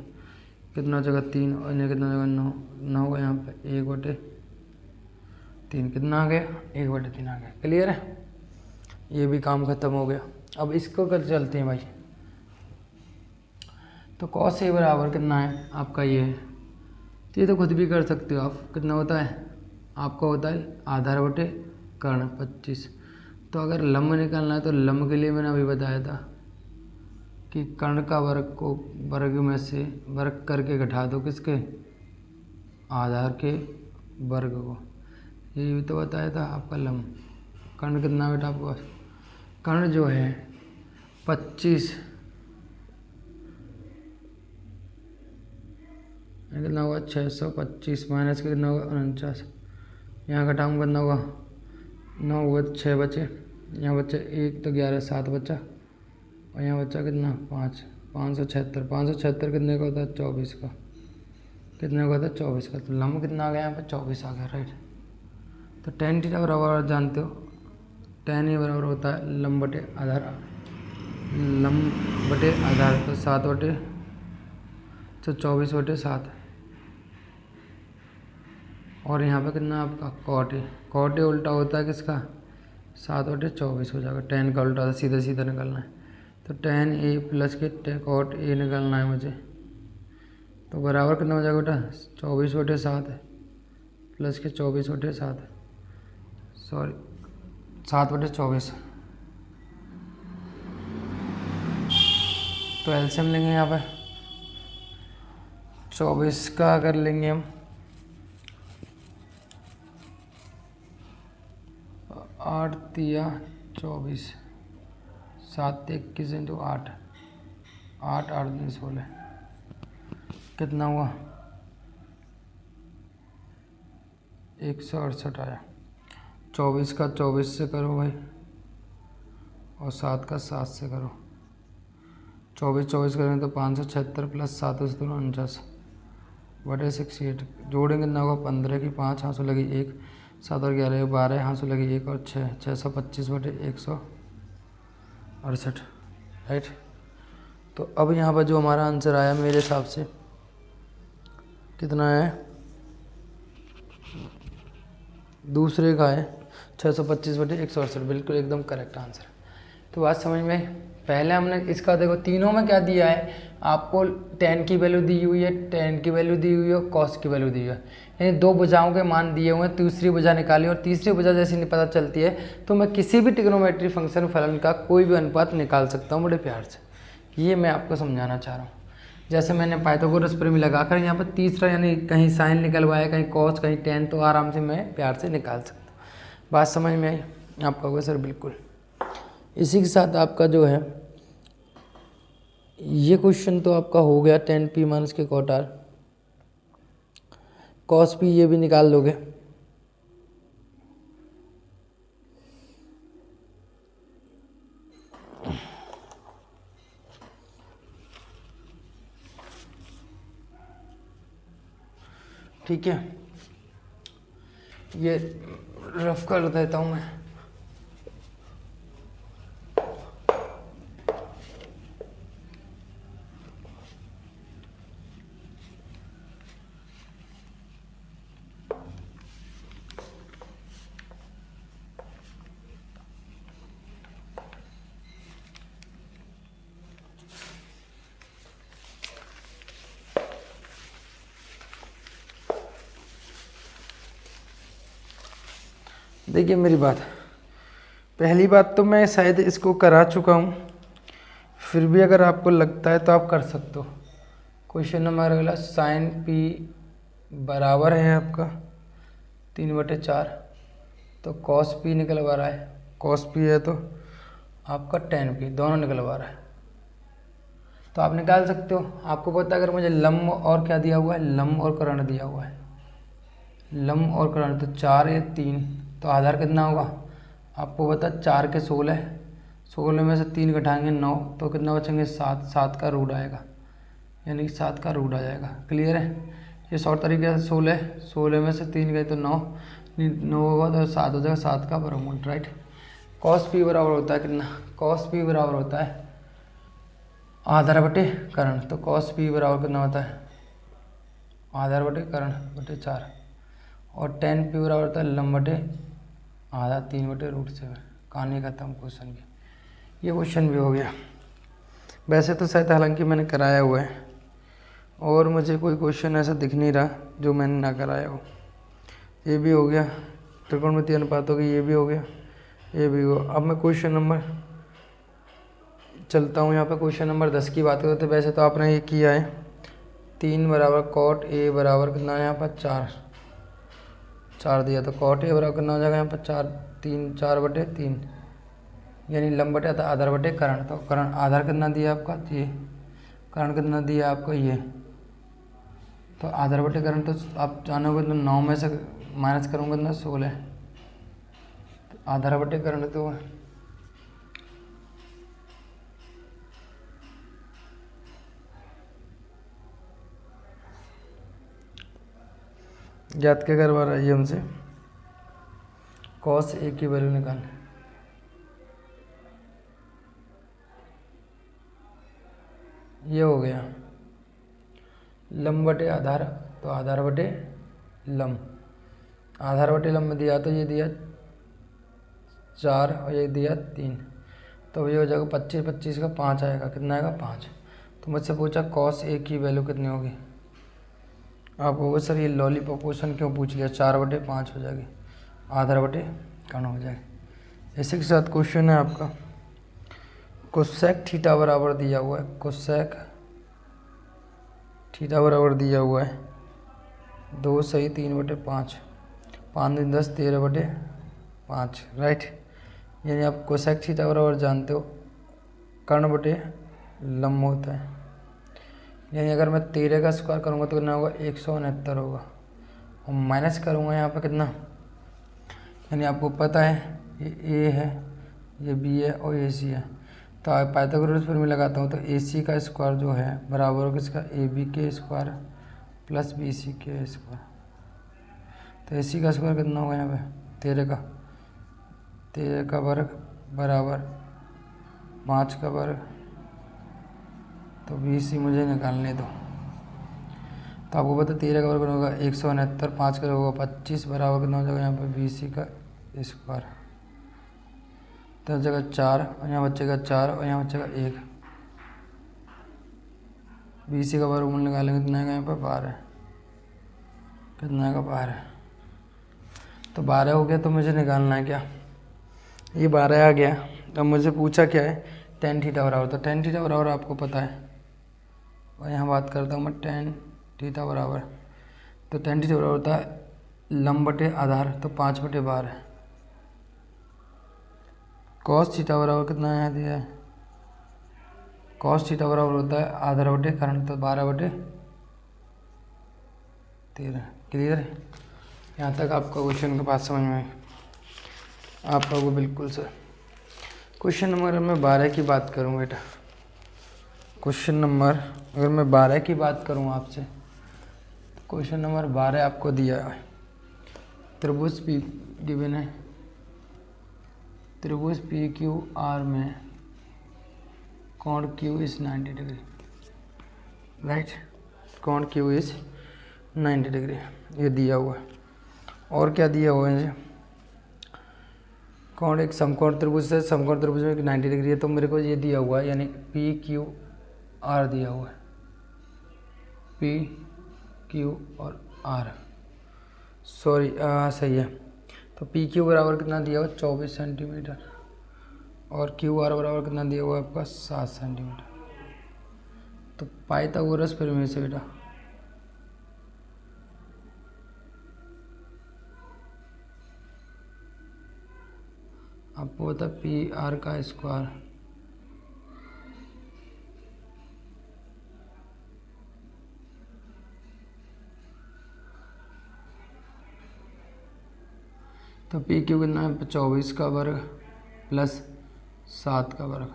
कितना हो जाएगा 3, और इन्हें कितना हो जाएगा 9, 9 होगा यहाँ पे 1/3, कितना आ गया 1/3 आ गया। क्लियर है, ये भी काम खत्म हो गया। अब इसको कर चलते हैं भाई। तो cos A बराबर कितना है आपका, ये है, तो ये तो खुद भी कर सकते हो आप। कितना होता है आपका, होता है आधार बटे कर्ण 25। तो अगर लंब निकालना है तो लंब के लिए मैंने अभी बताया था कि कर्ण का वर्ग को वर्ग में से वर्ग करके घटा दो, किसके, आधार के वर्ग को। ये भी तो बताया था आपका लंब। कर्ण कितना बेटा आपके पास, कर्ण जो है 25, कितना होगा 625 माइनस कितना होगा 49, यहाँ घटाऊँगा कितना होगा 9 हुआ, 6 बचे, यहाँ बचे 1 तो 11, 7 बचा, और यहाँ बचा कितना 5, 576, 576 कितने का होता है 24 का, कितने का होता है 24 का। तो लंब कितना आ गया यहाँ पे 24 आ गया, राइट। तो tan थीटा बराबर जानते हो, tan A बराबर होता है लंब बटे आधार, लंब बटे आधार, तो 24/7, और यहाँ पे कितना आपका cot A, cot A उल्टा होता है किसका, 7/24 हो जाएगा। 10 का उल्टा सीधा सीधा निकलना है, तो 10a प्लस के कॉट a निकलना है मुझे। तो बराबर कितना हो जाएगा बेटा, 24/7 प्लस के 24/7, सॉरी 7/24। तो एलसीएम लेंगे यहाँ पर 24 का कर लेंगे हम 8 तिया 24, 7 21 इंटू 8, 8 8 दिन 16, कितना हुआ 168 आया। 24 का 24 से करो भाई, और 7 का 7 से करो। 24 करेंगे तो 576 प्लस 7 उस दोनों 49/68, जोड़ेंगे कितना होगा 15 की 5 हाँसू लगी 1, 7 और 11 12 हाँसू लगी 1 और 6, 625/168, राइट। तो अब यहाँ पर जो हमारा आंसर आया मेरे हिसाब से कितना है, दूसरे का है 625/168, बिल्कुल एकदम करेक्ट आंसर। तो बात समझ में आई। पहले हमने इसका देखो तीनों में क्या दिया है आपको, tan की वैल्यू दी हुई है, tan की वैल्यू दी हुई है, cos की वैल्यू दी हुई है, यानी दो भुजाओं के मान दिए हुए हैं। दूसरी भुजा निकाली और तीसरी भुजा जैसे नहीं पता चलती है तो मैं किसी भी ट्रिग्नोमेट्री फंक्शन फलन का कोई भी अनुपात निकाल सकता हूँ बड़े प्यार से। ये मैं आपको समझाना चाह रहा हूँ। जैसे मैंने पाइथागोरस प्रमेय लगाकर यहाँ पर तीसरा यानी कहीं साइन निकलवाया, कहीं कॉस, कहीं tan, तो आराम से मैं प्यार से निकाल सकता हूँ। बात समझ में आई? आपका होगा सर बिल्कुल। इसी के साथ आपका जो है ये क्वेश्चन तो आपका हो गया, tan p माइनस के cot r, cos p ये भी निकाल लोगे। ठीक है, ये रफ कर देता हूँ मैं। देखिए मेरी बात, पहली बात तो मैं शायद इसको करा चुका हूँ, फिर भी अगर आपको लगता है तो आप कर सकते हो। क्वेश्चन नंबर अगला, साइन पी बराबर है आपका 3/4, तो कॉस पी निकलवा रहा है, कॉस पी है तो आपका tan पी, दोनों निकलवा रहा है। तो आप निकाल सकते हो। आपको पता है अगर मुझे लंब और क्या दिया हुआ है, लंब और कर्ण दिया हुआ है, लंब और कर्ण, तो 4 या 3, तो आधार कितना होगा आपको पता, 4 के 16, 16 में से 3 घटाएंगे 9, तो कितना बचेंगे 7, 7 का रूट आएगा, यानी कि 7 का रूट आ जाएगा। क्लियर है? ये शॉर्ट तरीके से 16, 16 में से 3 गए तो 9, 9 होगा तो 7 हो जाएगा, 7 का वर्गमूल, राइट। कॉस पी बराबर होता है कितना, कॉस पी बराबर होता है आधार बटे कर्ण, तो कॉस पी बराबर कितना होता है, आधार बटे कर्ण बटे 4, और tan पी बराबर होता है लंब बटे आधा 3/√7। कहानी खत्म क्वेश्चन की। ये क्वेश्चन भी हो गया। वैसे तो शायद हालांकि मैंने कराया हुआ है और मुझे कोई क्वेश्चन ऐसा दिख नहीं रहा जो मैंने ना कराया हो। ये भी हो गया, त्रिकोणमितीय अनुपातों की ये भी हो गया, ये भी हो। अब मैं क्वेश्चन नंबर चलता हूँ यहाँ पे, क्वेश्चन नंबर 10 की बात करते। वैसे तो आपने ये किया है 3 बराबर कॉट ए बराबर कितना है यहाँ पर 4 दिया, तो कॉट ए बराबर कितना हो जाएगा यहाँ पर 4/3, यानी लंब बटे आधार बटे कर्ण। तो कर्ण आधार कितना दिया आपका, ये कर्ण कितना दिया आपको ये, तो आधार बटे कर्ण, तो आप जानोगे तो 9 में से माइनस करूँगा कितना 16, आधार बटे कर्ण तो ज्ञात क्या करवा रहा है ये हमसे, कॉस ए की वैल्यू निकाल। ये हो गया लंब बटे आधार, तो आधार बटे लंब, आधार बटे लंब दिया तो ये दिया 4 और ये दिया 3, तो ये हो जाएगा 25, 25 का 5 आएगा, कितना आएगा 5। तो मुझसे पूछा cos A की वैल्यू कितनी होगी। आप कहोगे सर ये लॉलीपॉप क्वेश्चन क्यों पूछ लिया, 4/5 हो जाएगी, आधा बटे कर्ण हो जाएगी। इसी के साथ क्वेश्चन है आपका कोसेक थीटा बराबर दिया हुआ है, कोसेक थीटा बराबर दिया हुआ है 2 सही 3/5, 5 दिन 10 13/5, राइट। यानी आप कोसेक थीटा बराबर जानते हो कर्ण बटे लंब होता है। यानी अगर मैं 13 का स्क्वायर करूँगा तो कितना होगा 169 होगा, और माइनस करूँगा यहाँ पे कितना, यानी आपको पता है ये ए है, ये बी है और ये सी है, तो पाइथागोरस पर मैं लगाता हूँ तो ए सी का स्क्वायर जो है बराबर होगा किसका, ए बी के स्क्वायर प्लस बी सी के स्क्वायर। तो ए सी का स्क्वायर कितना होगा यहाँ पे 13 का वर्ग बराबर 5 का वर्ग, तो बी सी मुझे निकालने दो। तो आपको पता 13 का वर्ग होगा 169, 5 का होगा 25 बराबर कितना हो जाएगा यहाँ पे बी सी का स्क्वायर। तो जगह 4 और यहाँ बचेगा 4 और यहाँ बचेगा 1, बी सी का वर्गमूल निकालेंगे कितना आएगा यहाँ पर 12, कितना आएगा 12। तो 12 हो गया, तो मुझे निकालना है क्या, ये 12 आ गया। तो मुझे पूछा क्या है tan थीटा बराबर, तो tan थीटा बराबर आपको पता है, और यहाँ बात करता हूँ मैं tan थीटा बराबर, तो tan थीटा बराबर होता है लंब बटे आधार, तो 5/12। cos थीटा बराबर कितना यहाँ दिया है, cos थीटा बराबर होता है आधार बटे कर्ण, तो 12/13। क्लियर है, यहाँ तक आपका क्वेश्चन के पास समझ में आए आप लोगों को, बिल्कुल सर। क्वेश्चन नंबर मैं 12 की बात करूँ बेटा, क्वेश्चन नंबर अगर मैं 12 की बात करूँ आपसे, क्वेश्चन नंबर 12 आपको दिया है त्रिभुज पी गिवन है, त्रिभुज पी क्यू आर में कोण क्यू इज 90 डिग्री, राइट, कोण क्यू इज 90 डिग्री ये दिया हुआ है। और क्या दिया हुआ है, कोण एक समकोण त्रिभुज है, समकोण त्रिभुज में 90 डिग्री है, तो मेरे को ये दिया हुआ है, यानी पी क्यू आर दिया हुआ है, पी क्यू और आर, सॉरी सही है। तो पी क्यू बराबर कितना दिया हुआ 24 सेंटीमीटर, और क्यू आर बराबर कितना दिया हुआ है आपका 7 सेंटीमीटर। तो पाइथागोरस प्रमेय से बेटा आपको पता पी आर का स्क्वायर तो पी क्यू कितना है 24 का वर्ग प्लस 7 का वर्ग,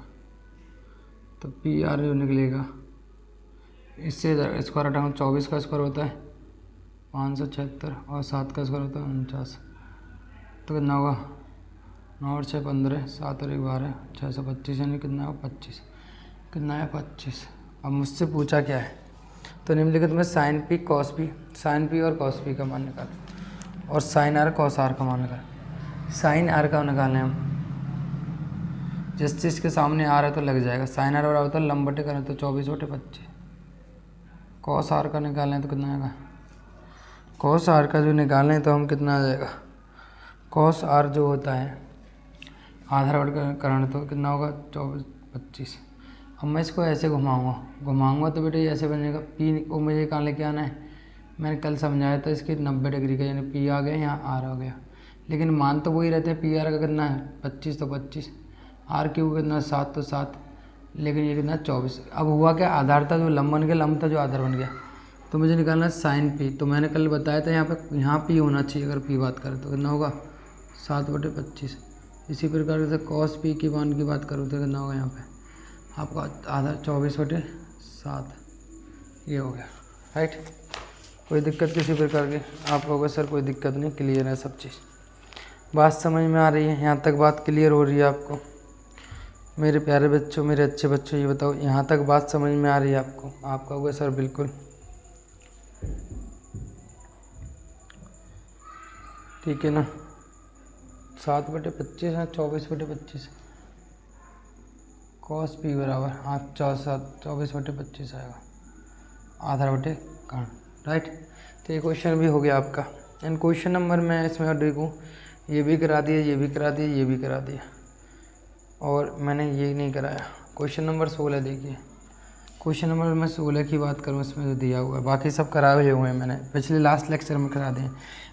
तो पी आर जो निकलेगा इससे स्क्वायर हटाऊँ, 24 का स्क्वायर होता है 576 और 7 का स्क्वायर होता है 49, तो कितना होगा 9 और 6 15, 7 और 1 12, 625, यानी कितना होगा 25, कितना है 25। अब मुझसे पूछा क्या है, तो निम्नलिखित में sine P cos P, sine P और कॉस पी का मान निकाल, और साइन आर कॉस आर का मान निकाल। साइन आर का निकालें हम, जिस चीज़ के सामने आर है तो लग जाएगा, साइन आर बराबर होता है लंब बटे करें तो 24/25। कॉस आर का निकालें तो कितना आएगा, कॉस आर का जो निकालें तो हम कितना आ जाएगा, कॉस आर जो होता है आधार बटे करण, तो कितना होगा 24/25। अब मैं इसको ऐसे घुमाऊँगा तो बेटा ये ऐसे बनेगा, पी को मुझे कहाँ लेके आना है, मैंने कल समझाया था इसके 90 डिग्री का, यानी पी आ गया यहाँ आर आ गया, लेकिन मान तो वही रहते हैं, पी आर का कितना है 25 तो 25, आर क्यू का कितना 7 तो 7, लेकिन ये कितना 24। अब हुआ क्या, आधार था जो लंब बन गया, लंब था जो आधार बन गया, तो मुझे निकालना है साइन पी। तो मैंने कल बताया था यहाँ पी होना चाहिए, अगर पी बात करें तो कितना होगा 7/25। इसी प्रकार से कॉस पी की मान की बात करूँ तो कितना होगा यहाँ पे आपका आधार 24/7, ये हो गया, राइट। कोई दिक्कत किसी प्रकार की आप लोगों सर, कोई दिक्कत नहीं, क्लियर है सब चीज़, बात समझ में आ रही है, यहाँ तक बात क्लियर हो रही है आपको मेरे प्यारे बच्चों, मेरे अच्छे बच्चों, ये बताओ यहाँ तक बात समझ में आ रही है आपको। आप कहोगे सर बिल्कुल ठीक है ना, 7/25 है 24/25 cos p बराबर, हाँ 24/25 आएगा, आधार बटे कर्ण, राइट। तो ये क्वेश्चन भी हो गया आपका। एंड क्वेश्चन नंबर मैं इसमें और देखूँ, ये भी करा दिया, ये भी करा दिया, ये भी करा दिया, और मैंने ये नहीं कराया। क्वेश्चन नंबर 16 देखिए, क्वेश्चन नंबर मैं 16 की बात करूँ, इसमें जो दिया हुआ है, बाकी सब कराए हुए हैं मैंने पिछले लास्ट लेक्चर में करा दिए।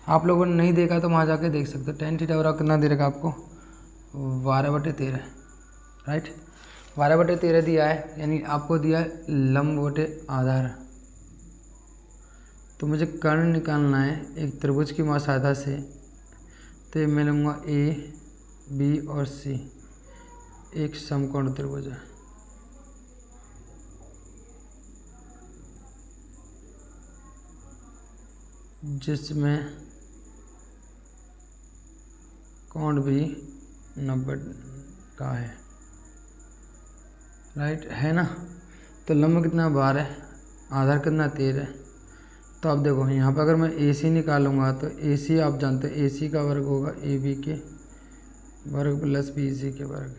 आप लोगों ने नहीं देखा तो वहाँ जाके देख सकते हो। tan थीटा बराबर कितना दे रखा आपको, 12/13, राइट। 12/13 दिया है, यानी आपको दिया है लंब बटे आधार। तो मुझे कर्ण निकालना है एक त्रिभुज की सहायता से। तो ये मैं लूँगा ए बी और सी, एक समकोण त्रिभुज है। जिसमें कोण भी 90 का है, राइट है ना। तो लंब कितना 12, आधार कितना 13। तो आप देखो यहाँ पर अगर मैं AC निकालूंगा तो AC आप जानते हो AC का वर्ग होगा AB के वर्ग प्लस BC के वर्ग।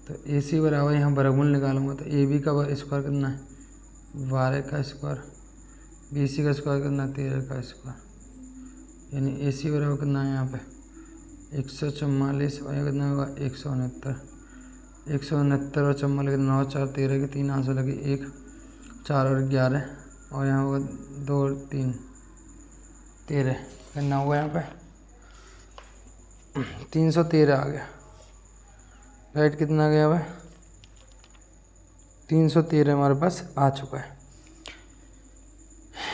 तो AC बराबर यहाँ वर्गमूल निकालूंगा तो AB का स्क्वायर कितना है 12 का स्क्वायर, BC का स्क्वायर कितना 13 का स्क्वायर, यानी AC बराबर कितना है यहाँ पे 144 और यहाँ कितना होगा 169। 169 और 44 9 4 13 के 3 आंसर लगे 1 4 और 11, और यहाँ होगा 2 और 3 13, कितना हुआ यहाँ पे 313 आ गया, राइट। कितना आ गया भाई 313 हमारे पास आ चुका है,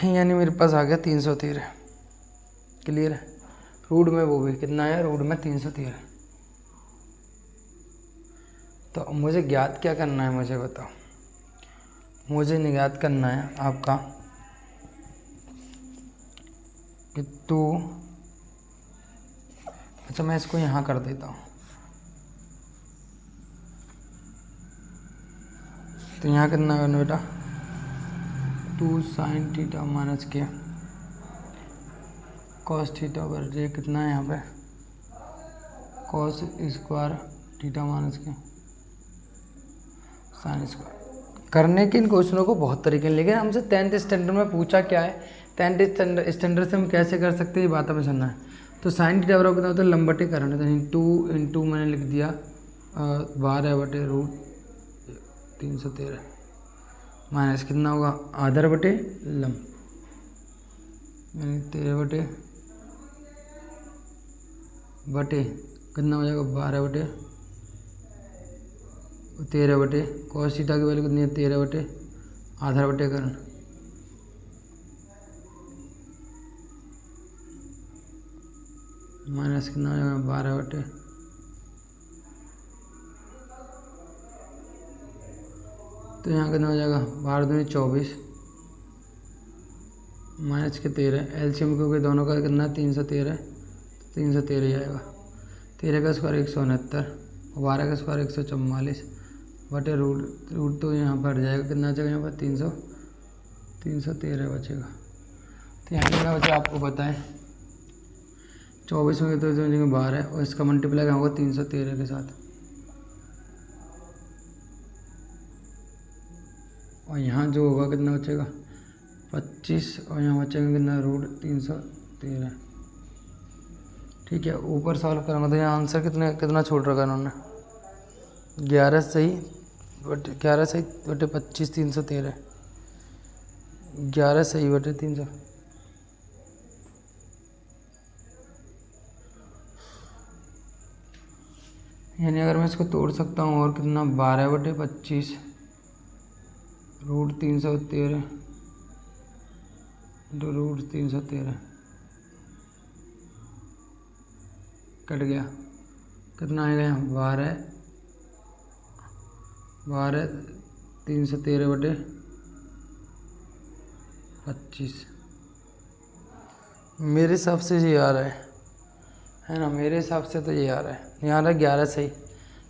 यानी मेरे पास आ गया 313। क्लियर है। रूट में वो भी कितना है, रूट में 313। तो मुझे ज्ञात क्या करना है, मुझे बताओ। मुझे ज्ञात करना है आपका कि तू, अच्छा मैं इसको यहाँ कर देता हूँ। तो यहाँ कितना है बेटा 2 sin थीटा माइनस के cos थीटा पर जे कितना है यहाँ पे cos स्क्वायर थीटा माइनस के sin स्क्वायर। करने के इन क्वेश्चनों को बहुत तरीके हैं, लेकिन हमसे 10th स्टैंडर्ड में पूछा क्या है, 10th स्टैंडर्ड से हम कैसे कर सकते हैं ये बात हमें समझना है। तो sin थीटा बराबर कितना होता है लंब बटे कर्ण, तो 2 इंटू मैंने लिख दिया 12/√313 माइनस कितना होगा आधार बटे लंब, यानी 13 बटे कितना हो जाएगा 12/13 cos थीटा की वैल्यू कितनी है 13 आधार बटे कर्ण, माइनस कितना हो जाएगा 12 तो यहाँ कितना हो जाएगा 12 दूनी 24 माइनस के 13, एलसीएम क्योंकि दोनों का कितना 313, 313 ही आएगा। 13 का स्क्वायर 169, 12 का स्क्वायर 144 बटे रूट तो यहाँ पर जाएगा कितना बचेगा यहाँ पर 313 बचेगा। तो यहाँ कितना बचा आपको बताएं 24 में तो 12 और इसका मल्टीप्लाई क्या होगा 313 के साथ, और यहाँ जो होगा कितना बचेगा 25 और यहाँ बचेगा कितना √313। ठीक है, ऊपर सॉल्व करूँगा तो यहाँ आंसर कितना छोड़ रखा इन्होंने 11 सही बटे 25 313, 11 सही बटे 300। यानी अगर मैं इसको तोड़ सकता हूँ और कितना 12/25 √313 √313 कट गया, कितना आएगा यहाँ 313/25। मेरे हिसाब से ये आ रहा है ना, मेरे हिसाब से तो ये आ रहा है, यहाँ आ रहा है 11 सही,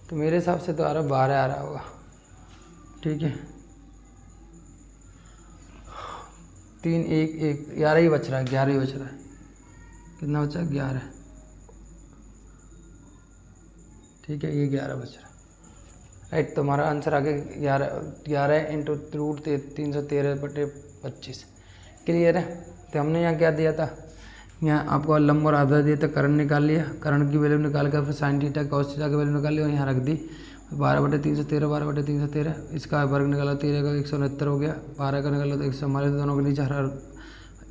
तो मेरे हिसाब से तो आ रहा है 12 आ रहा होगा। ठीक है 3 1 1 11 ही बच रहा है, 11 ही बच रहा है, कितना बचा 11। ठीक है, ये 11 बच रहा है। राइट, तो हमारा आंसर आगे 11 इंटू रूट 313/25। क्लियर है। तो हमने यहाँ क्या दिया था, यहाँ आपको लंब और आधा दिया था, करण निकाल लिया, करण की वैल्यू निकाल कर फिर साइन थीटा कॉस थीटा की वैल्यू निकाल लिया और यहाँ रख दी। 12/313, 12/313, इसका वर्ग निकाला 13 का 169 हो गया, 12 का निकाला तो 100, हमारे दोनों के नीचे हर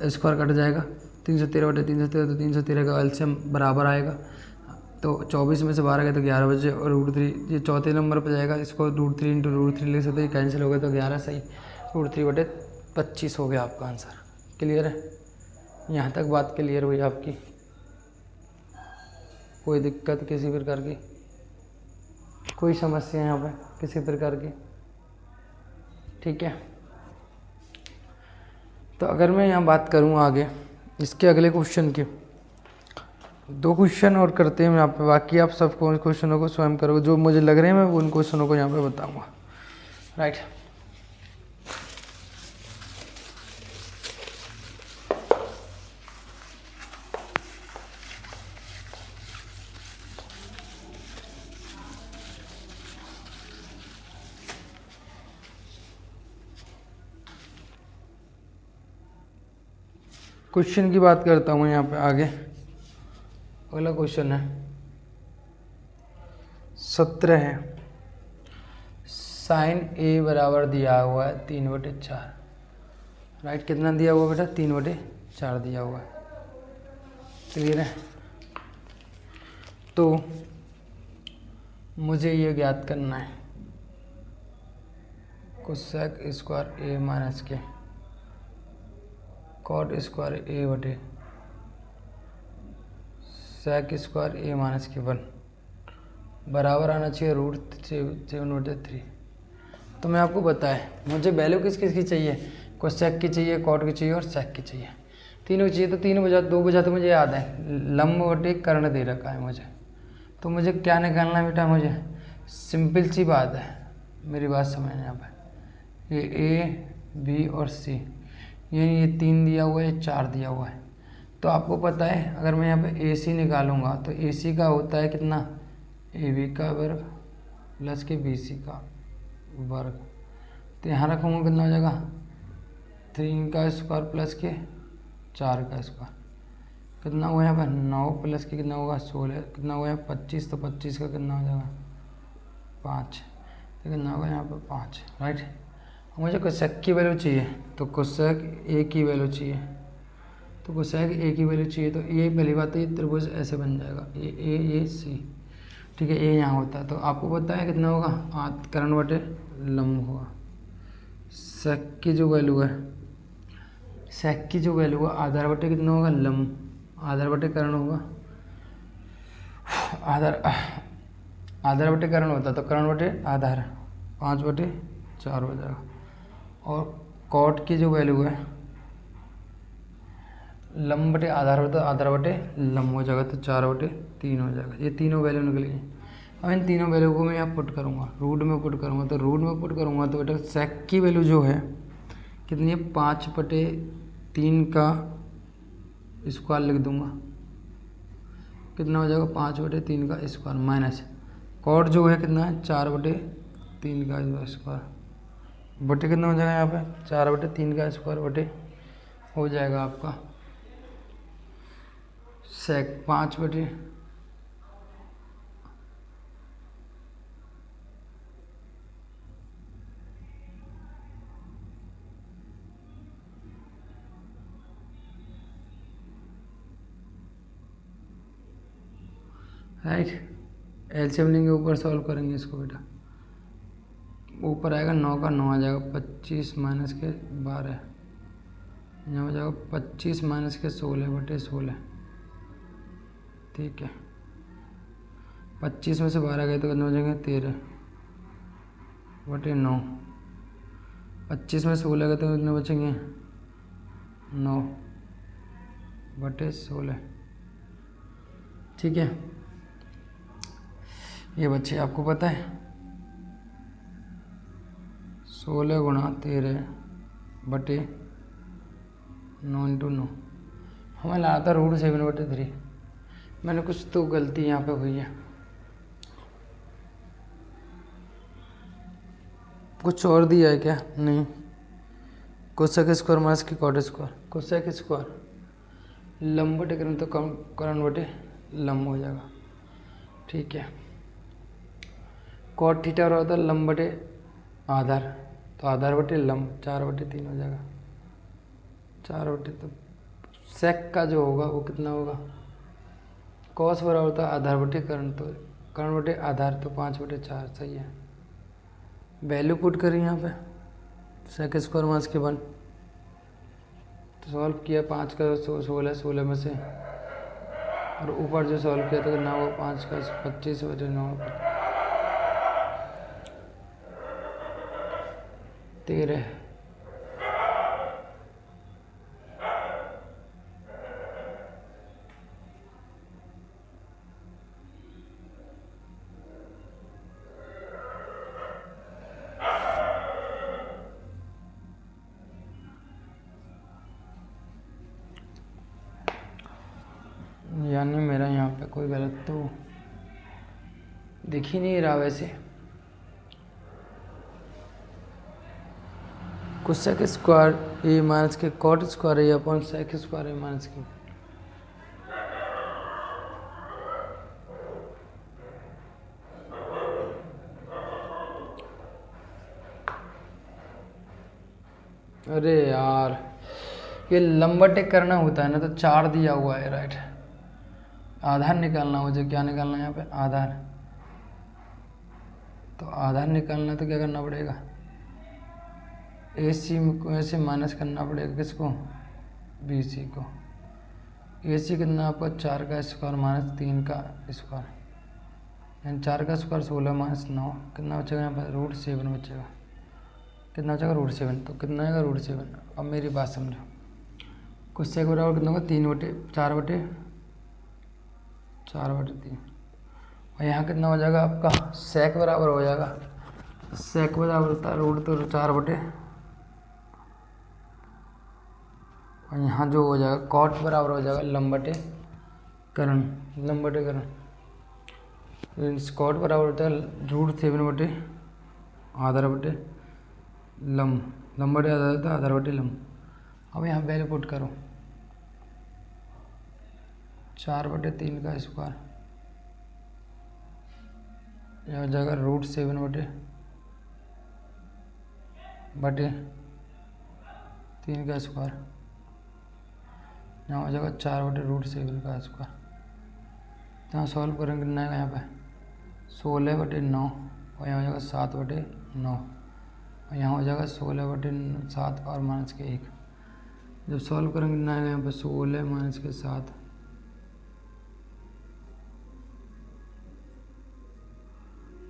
स्क्वायर कट जाएगा। 313/313 तो 313 का एलसीएम बराबर आएगा, तो 24 में से 12 गए तो 11 बचे और √3 ये चौथे नंबर पर जाएगा। इसको √3 इंटू √3 लिख सकते हैं, कैंसिल हो गया तो 11 सही, √3/25 हो गया आपका आंसर। क्लियर है, यहाँ तक बात क्लियर हुई आपकी? कोई दिक्कत किसी प्रकार की, कोई समस्या यहाँ पे किसी प्रकार की? ठीक है, तो अगर मैं यहाँ बात करूँ आगे इसके अगले क्वेश्चन की, 2 क्वेश्चन और करते हैं यहाँ पे, बाकी आप सब क्वेश्चनों को स्वयं करोगे, जो मुझे लग रहे हैं मैं उन क्वेश्चनों को यहाँ पे बताऊँगा। राइट, क्वेश्चन की बात करता हूँ यहाँ पे आगे। अगला क्वेश्चन है 17 है, साइन ए बराबर दिया हुआ है 3/4। राइट, कितना दिया हुआ बेटा? 3/4 दिया हुआ है। क्लियर है, तो मुझे ये ज्ञात करना है कोसेक स्क्वायर ए माइनस के कॉट स्क्वायर ए बटे सेक स्क्वायर ए माइनस के 1 बराबर आना चाहिए √7/3। तो मैं आपको बताएं, मुझे वैल्यू किस किस की चाहिए? कोसेक की चाहिए, कॉट की चाहिए और सेक की चाहिए। तीनों की चाहिए, तो 3 बजा 2 बजा तो मुझे याद है, लंब बटे कर्ण दे रखा है मुझे। तो मुझे क्या निकालना है बेटा? मुझे सिंपल सी बात है, मेरी बात समझना यहाँ पर, ये ए बी और सी, ये 3 दिया हुआ है, ये 4 दिया हुआ है। तो आपको पता है अगर मैं यहाँ पे ए सी निकालूंगा तो ए सी का होता है कितना? ए बी का वर्ग प्लस के बी सी का वर्ग। तो यहाँ रखूँगा कितना हो जाएगा? 3 का स्क्वायर प्लस के 4 का स्क्वायर, कितना हुआ यहाँ पर? 9 प्लस के कितना होगा? 16, कितना हुआ यहाँ 25, तो 25 का कितना हो जाएगा? 5, तो कितना होगा यहाँ पर? 5। राइट, मुझे कोसेक की वैल्यू चाहिए, तो कोसेक ए की वैल्यू चाहिए, तो कोसेक ए की वैल्यू चाहिए, तो ये पहली बात है, ये त्रिभुज ऐसे बन जाएगा, ये सी। ठीक है, ए यहाँ होता है, तो आपको पता है कितना होगा? कर्ण बटे लंब होगा। सेक की जो वैल्यू है, सेक की जो वैल्यू है आधार बटे कितना होगा? लंब, आधार बटे कर्ण होगा, आधार बटे कर्ण होता है, तो कर्ण बटे आधार 5/4 हो जाएगा। और कॉट की जो वैल्यू है लंब बटे आधार बटे आधार बटे लंब हो जाएगा, तो 4/3 हो जाएगा। ये तीनों वैल्यू निकल गई। अब इन तीनों वैल्यू को मैं यहाँ पुट करूँगा, रूट में पुट करूँगा, तो रूट में पुट करूँगा तो बेटा सेक की वैल्यू जो है कितनी है? 5/3 का स्क्वायर लिख दूँगा, कितना हो जाएगा? 5/3 का स्क्वायर माइनस कॉट जो है कितना है? 4/3 का स्क्वायर बटे कितना हो जाएगा यहाँ पे? 4/3 का स्क्वायर बटे हो जाएगा आपका सेक 5/। राइट, एलसीएम लेंगे, ऊपर सॉल्व करेंगे इसको बेटा, ऊपर आएगा 9 का 9 आ जाएगा, 25 माइनस के 12, यहाँ हो जाएगा 25 माइनस के 16/16। ठीक है, 25 में से 12 गए तो कितने हो जाएंगे? 13/9। 25 में 16 गए तो कितने बचेंगे? 9/16। ठीक है, ये बच्चे आपको पता है 16 × 13/9 × 9, हमें लाना था √7/3। मैंने कुछ तो गलती यहाँ पे हुई है, कुछ और दिया है क्या? नहीं। कोसेक स्क्वायर माइनस की कॉट स्क्वायर, कोसेक स्क्वायर लंब बटे करण तो करण बटे लंब हो जाएगा। ठीक है, कॉट थीटा होता है लंब बटे आधार, तो आधार बटे लंब 4/3 हो जाएगा। 4/, तो सेक का जो होगा वो कितना होगा? कॉस बराबर होता है आधार बटे करण, तो करण बटे आधार, तो 5/4 सही है। वैल्यू पुट करी यहाँ पे, सेक स्क्वायर माइनस के 1, तो सॉल्व किया 5 का 16 में से, और ऊपर जो सॉल्व किया तो कितना होगा? 5 का 25/9 13। यानी मेरा यहाँ पे कोई गलत तो दिख ही नहीं रहा वैसे। कोसेक स्क्वायर ए माइनस के कॉट स्क्वायर ए अपॉन सेक स्क्वायर ए माइनस की, अरे यार ये लंबटे करना होता है ना, तो 4 दिया हुआ है राइट। आधार निकालना मुझे, क्या निकालना है यहाँ पे? आधार। तो आधार निकालना तो क्या करना पड़ेगा? AC को ऐसे माइनस करना पड़ेगा, किसको? BC को। AC कितना आपका? 4 का स्क्वायर माइनस 3 का स्क्वायर, यानी 4 का स्क्वायर 16 माइनस 9, कितना बचेगा यहाँ पर? √7 बचेगा। कितना बचेगा? √7। तो कितना आएगा? √7। अब मेरी बात समझो, कोसेक बराबर कितना होगा? 4/3, और यहाँ कितना हो जाएगा आपका? सेक बराबर हो जाएगा, सेक बराबर होता है रूट, तो 4/, और यहाँ जो हो जाएगा कॉट बराबर हो जाएगा लंब बटे करण, लंब बटे करण। कॉट बराबर होता है √7 आधार बटे लंब, लंब बटे आधार होता है आधार बटे लंब। अब यहाँ वैल्यू पुट करो, 4/3 का स्क्वायर, यह हो जाएगा √7 बटे 3 का स्क्वायर, यहाँ हो जाएगा 4/√7 का स्क्वायर। तो यहाँ सॉल्व करेंगे कितना आएगा यहाँ पे? 16/9, और यहाँ हो जाएगा 7/9, और यहाँ हो जाएगा 16/7 और माइनस के 1। जब सॉल्व करेंगे कितना आएगा यहाँ पे? 16 माइनस के 7,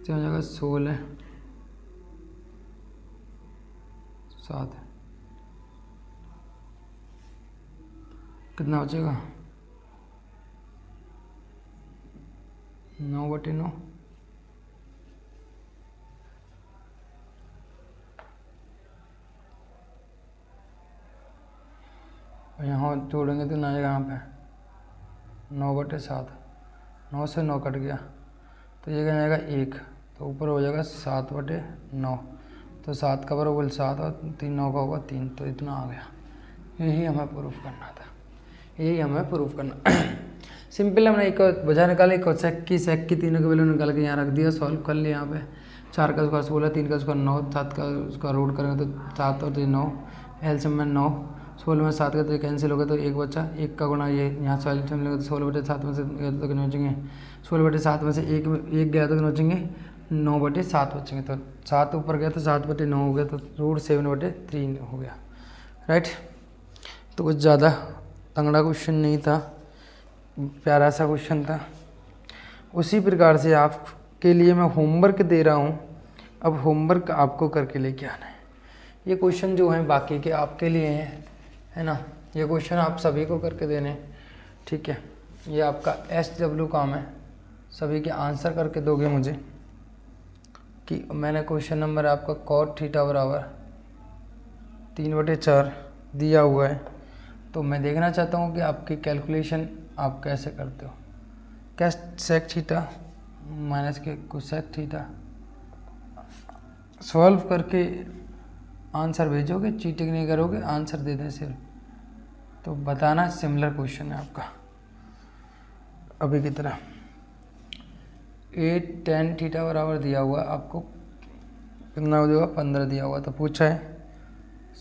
तो हो जाएगा 16/7, कितना बचेगा? 9/9, और यहाँ जोड़ेंगे तो ना आएगा यहाँ पे 9/7, 9 से 9 कट गया, तो ये क्या जाएगा 1, तो ऊपर हो जाएगा 7/9, तो 7 का बराबर 7 और 3 9 का होगा 3, तो इतना आ गया। यही हमें प्रूफ करना था, यही हमें प्रूफ करना। सिंपल हमने एक वजह निकाली, सेक की तीनों की वैल्यू निकाल के यहाँ रख दिया, सॉल्व कर लिया। यहाँ पे 4 का स्क्वायर 16, 3 का स्क्वायर 9, 7 का उसका रूट करेंगे तो 7 और 3 9, एलसीएम में 9, 16 में 7 का तो कैंसिल हो गया, तो 1 बचा, 1 का गुणा ये यहाँ से एलसीएम लेंगे तो 16/7 में से गया तो कितने बचेंगे? 16/7 में से 1 गया तो कितने बचेंगे? 9/7 बचेंगे, तो 7 ऊपर गया तो 7/9 हो गया, तो √7/3 हो गया राइट। तो कुछ ज़्यादा तंगड़ा क्वेश्चन नहीं था, प्यारा सा क्वेश्चन था। उसी प्रकार से आपके लिए मैं होमवर्क दे रहा हूँ, अब होमवर्क आपको करके लेके आना है। ये क्वेश्चन जो हैं बाकी के आपके लिए हैं, है ना, ये क्वेश्चन आप सभी को करके देने हैं, ठीक है। ये आपका SW काम है, सभी के आंसर करके दोगे मुझे कि मैंने क्वेश्चन नंबर आपका cot थीटा बराबर 3/4 दिया हुआ है, तो मैं देखना चाहता हूँ कि आपकी कैलकुलेशन आप कैसे करते हो। सेक थीटा माइनस के कोसेक थीटा सॉल्व करके आंसर भेजोगे, चीटिंग नहीं करोगे, आंसर दे दें सिर्फ, तो बताना सिमिलर क्वेश्चन है आपका अभी की तरह। 8 tan थीटा बराबर दिया हुआ आपको कितना दिया हुआ 15 दिया हुआ, तो पूछा है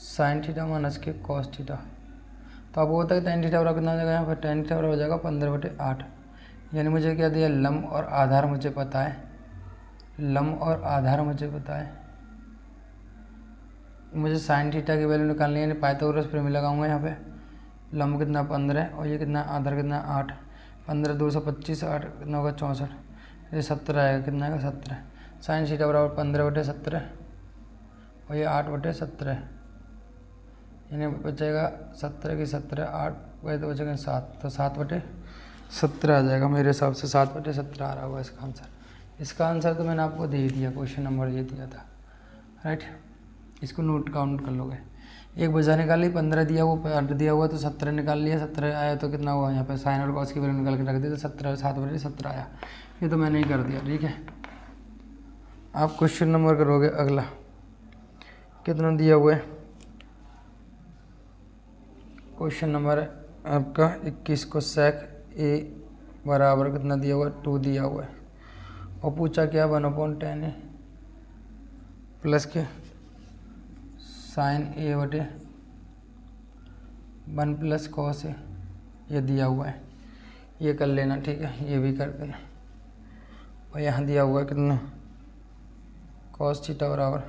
sin थीटा माइनस के cos थीटा, तो आपको होता है tan थीटा बराबर कितना हो जाएगा, यहाँ पर tan थीटा बराबर हो जाएगा 15/8। यानी मुझे क्या दिया, लंब और आधार मुझे पता है, लंब और आधार मुझे पता है, मुझे sin थीटा की वैल्यू निकालनी है, यानी पाइथागोरस प्रमेय लगाऊंगा यहाँ पे। लंब कितना 15 और ये कितना आधार कितना 8, 15 2 25, 8 कितना होगा 64, ये 17 आएगा, कितना आएगा 17। sin थीटा बराबर 15/17 और ये 8/17, यानी बचेगा 17 की 17, 8 गए तो बचेगा 7, तो 7/17 आ जाएगा मेरे हिसाब से, 7/17 आ रहा होगा इसका आंसर। इसका आंसर तो मैंने आपको दे ही दिया, क्वेश्चन नंबर ये दिया था, राइट। इसको नोट काउंट कर लोगे। एक वजह निकाली, 15 दिया हुआ 8 दिया हुआ, तो 17 निकाल लिया, 17 आया तो कितना हुआ, यहाँ पे साइन और कॉस की वैल्यू निकाल के रख दिया, तो 17 7/17 आया। ये तो मैंने ही कर दिया, ठीक है। आप क्वेश्चन नंबर करोगे अगला, कितना दिया हुआ है, क्वेश्चन नंबर आपका 21 को sec a बराबर कितना दिया हुआ है 2 दिया हुआ है, और पूछा क्या 1/10 है प्लस के sin a/1 plus cos a, ये दिया हुआ है, ये कर लेना, ठीक है, ये भी कर देना। और यहाँ दिया हुआ है कितना cos थीटा बराबर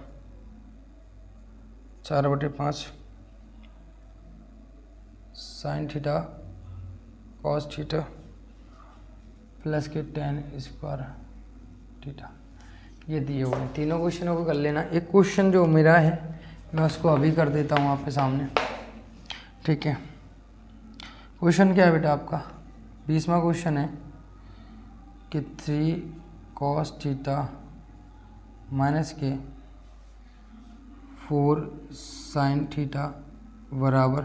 4/5 sin theta cos theta plus के tan स्क्वायर थीटा, ये दिए हुए हैं। तीनों क्वेश्चनों को कर लेना। एक क्वेश्चन जो मेरा है मैं उसको अभी कर देता हूँ आपके सामने, ठीक है। क्वेश्चन क्या है बेटा आपका, 20वां क्वेश्चन है कि 3 cos थीटा माइनस के 4 sin थीटा बराबर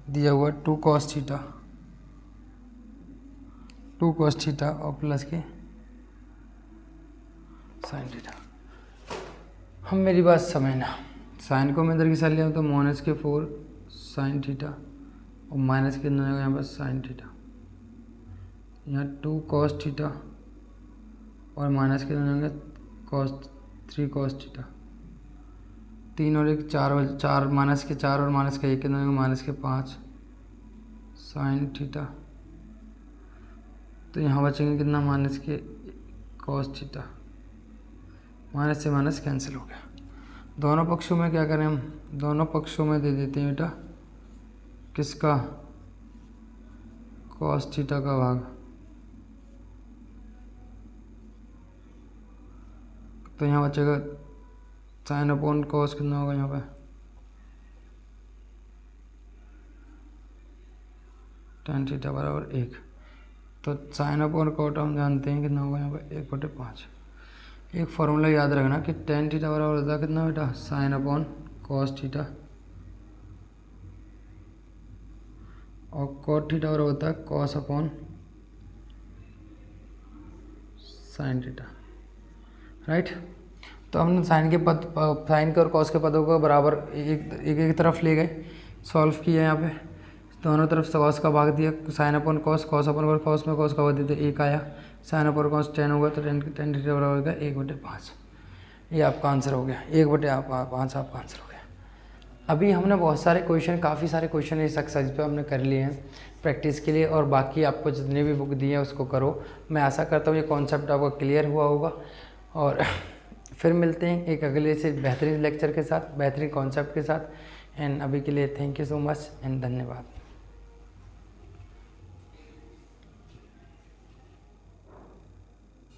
दिया हुआ 2 cos थीटा और प्लस के sin थीटा। हम मेरी बात समझना, साइन को मैं इधर की साइड ले आऊँ तो माइनस के 4 sin थीटा और माइनस के कितना यहाँ पर sin थीटा, यहाँ 2 cos थीटा और माइनस के कितना cos 3 cos थीटा, 3 और 1 4 माइनस के 4 और माइनस का 1 कितना माइनस के 5 sin थीटा, तो यहाँ बचेंगे कितना माइनस के cos थीटा, माइनस से माइनस कैंसिल हो गया। दोनों पक्षों में क्या करें हम, दोनों पक्षों में दे देते हैं बेटा किसका cos थीटा का भाग, तो यहाँ बचेगा sin/cos कितना होगा यहाँ पे tan थीटा बराबर 1, तो sin/cos हम जानते हैं कितना होगा यहाँ पे 1/5। एक फॉर्मूला याद रखना कि tan थीटा बराबर होता है कितना बेटा sin/cos थीटा, और cot थीटा बराबर होता है cos/sin थीटा, राइट। तो हमने साइन के पद, साइन के और कॉस के पदों को बराबर एक तरफ ले गए, सॉल्व किया, यहाँ पे दोनों तरफ कॉस का भाग दिया, sin/cos cos में cos का भाग देते 1 आया, sin/cos 10 होगा तो tan थीटा बराबर होगा 1/5। ये आपका आंसर हो गया, 1/5 आपका आंसर हो गया। अभी हमने बहुत सारे क्वेश्चन, काफ़ी सारे क्वेश्चन इस एक्सरसाइज पे हमने कर लिए हैं प्रैक्टिस के लिए, और बाकी आपको जितने भी बुक दिए हैं उसको करो। मैं आशा करता हूँ ये कॉन्सेप्ट आपका क्लियर हुआ होगा, और फिर मिलते हैं एक अगले से बेहतरीन लेक्चर के साथ, बेहतरीन कॉन्सेप्ट के साथ। एंड अभी के लिए thank you so much and धन्यवाद।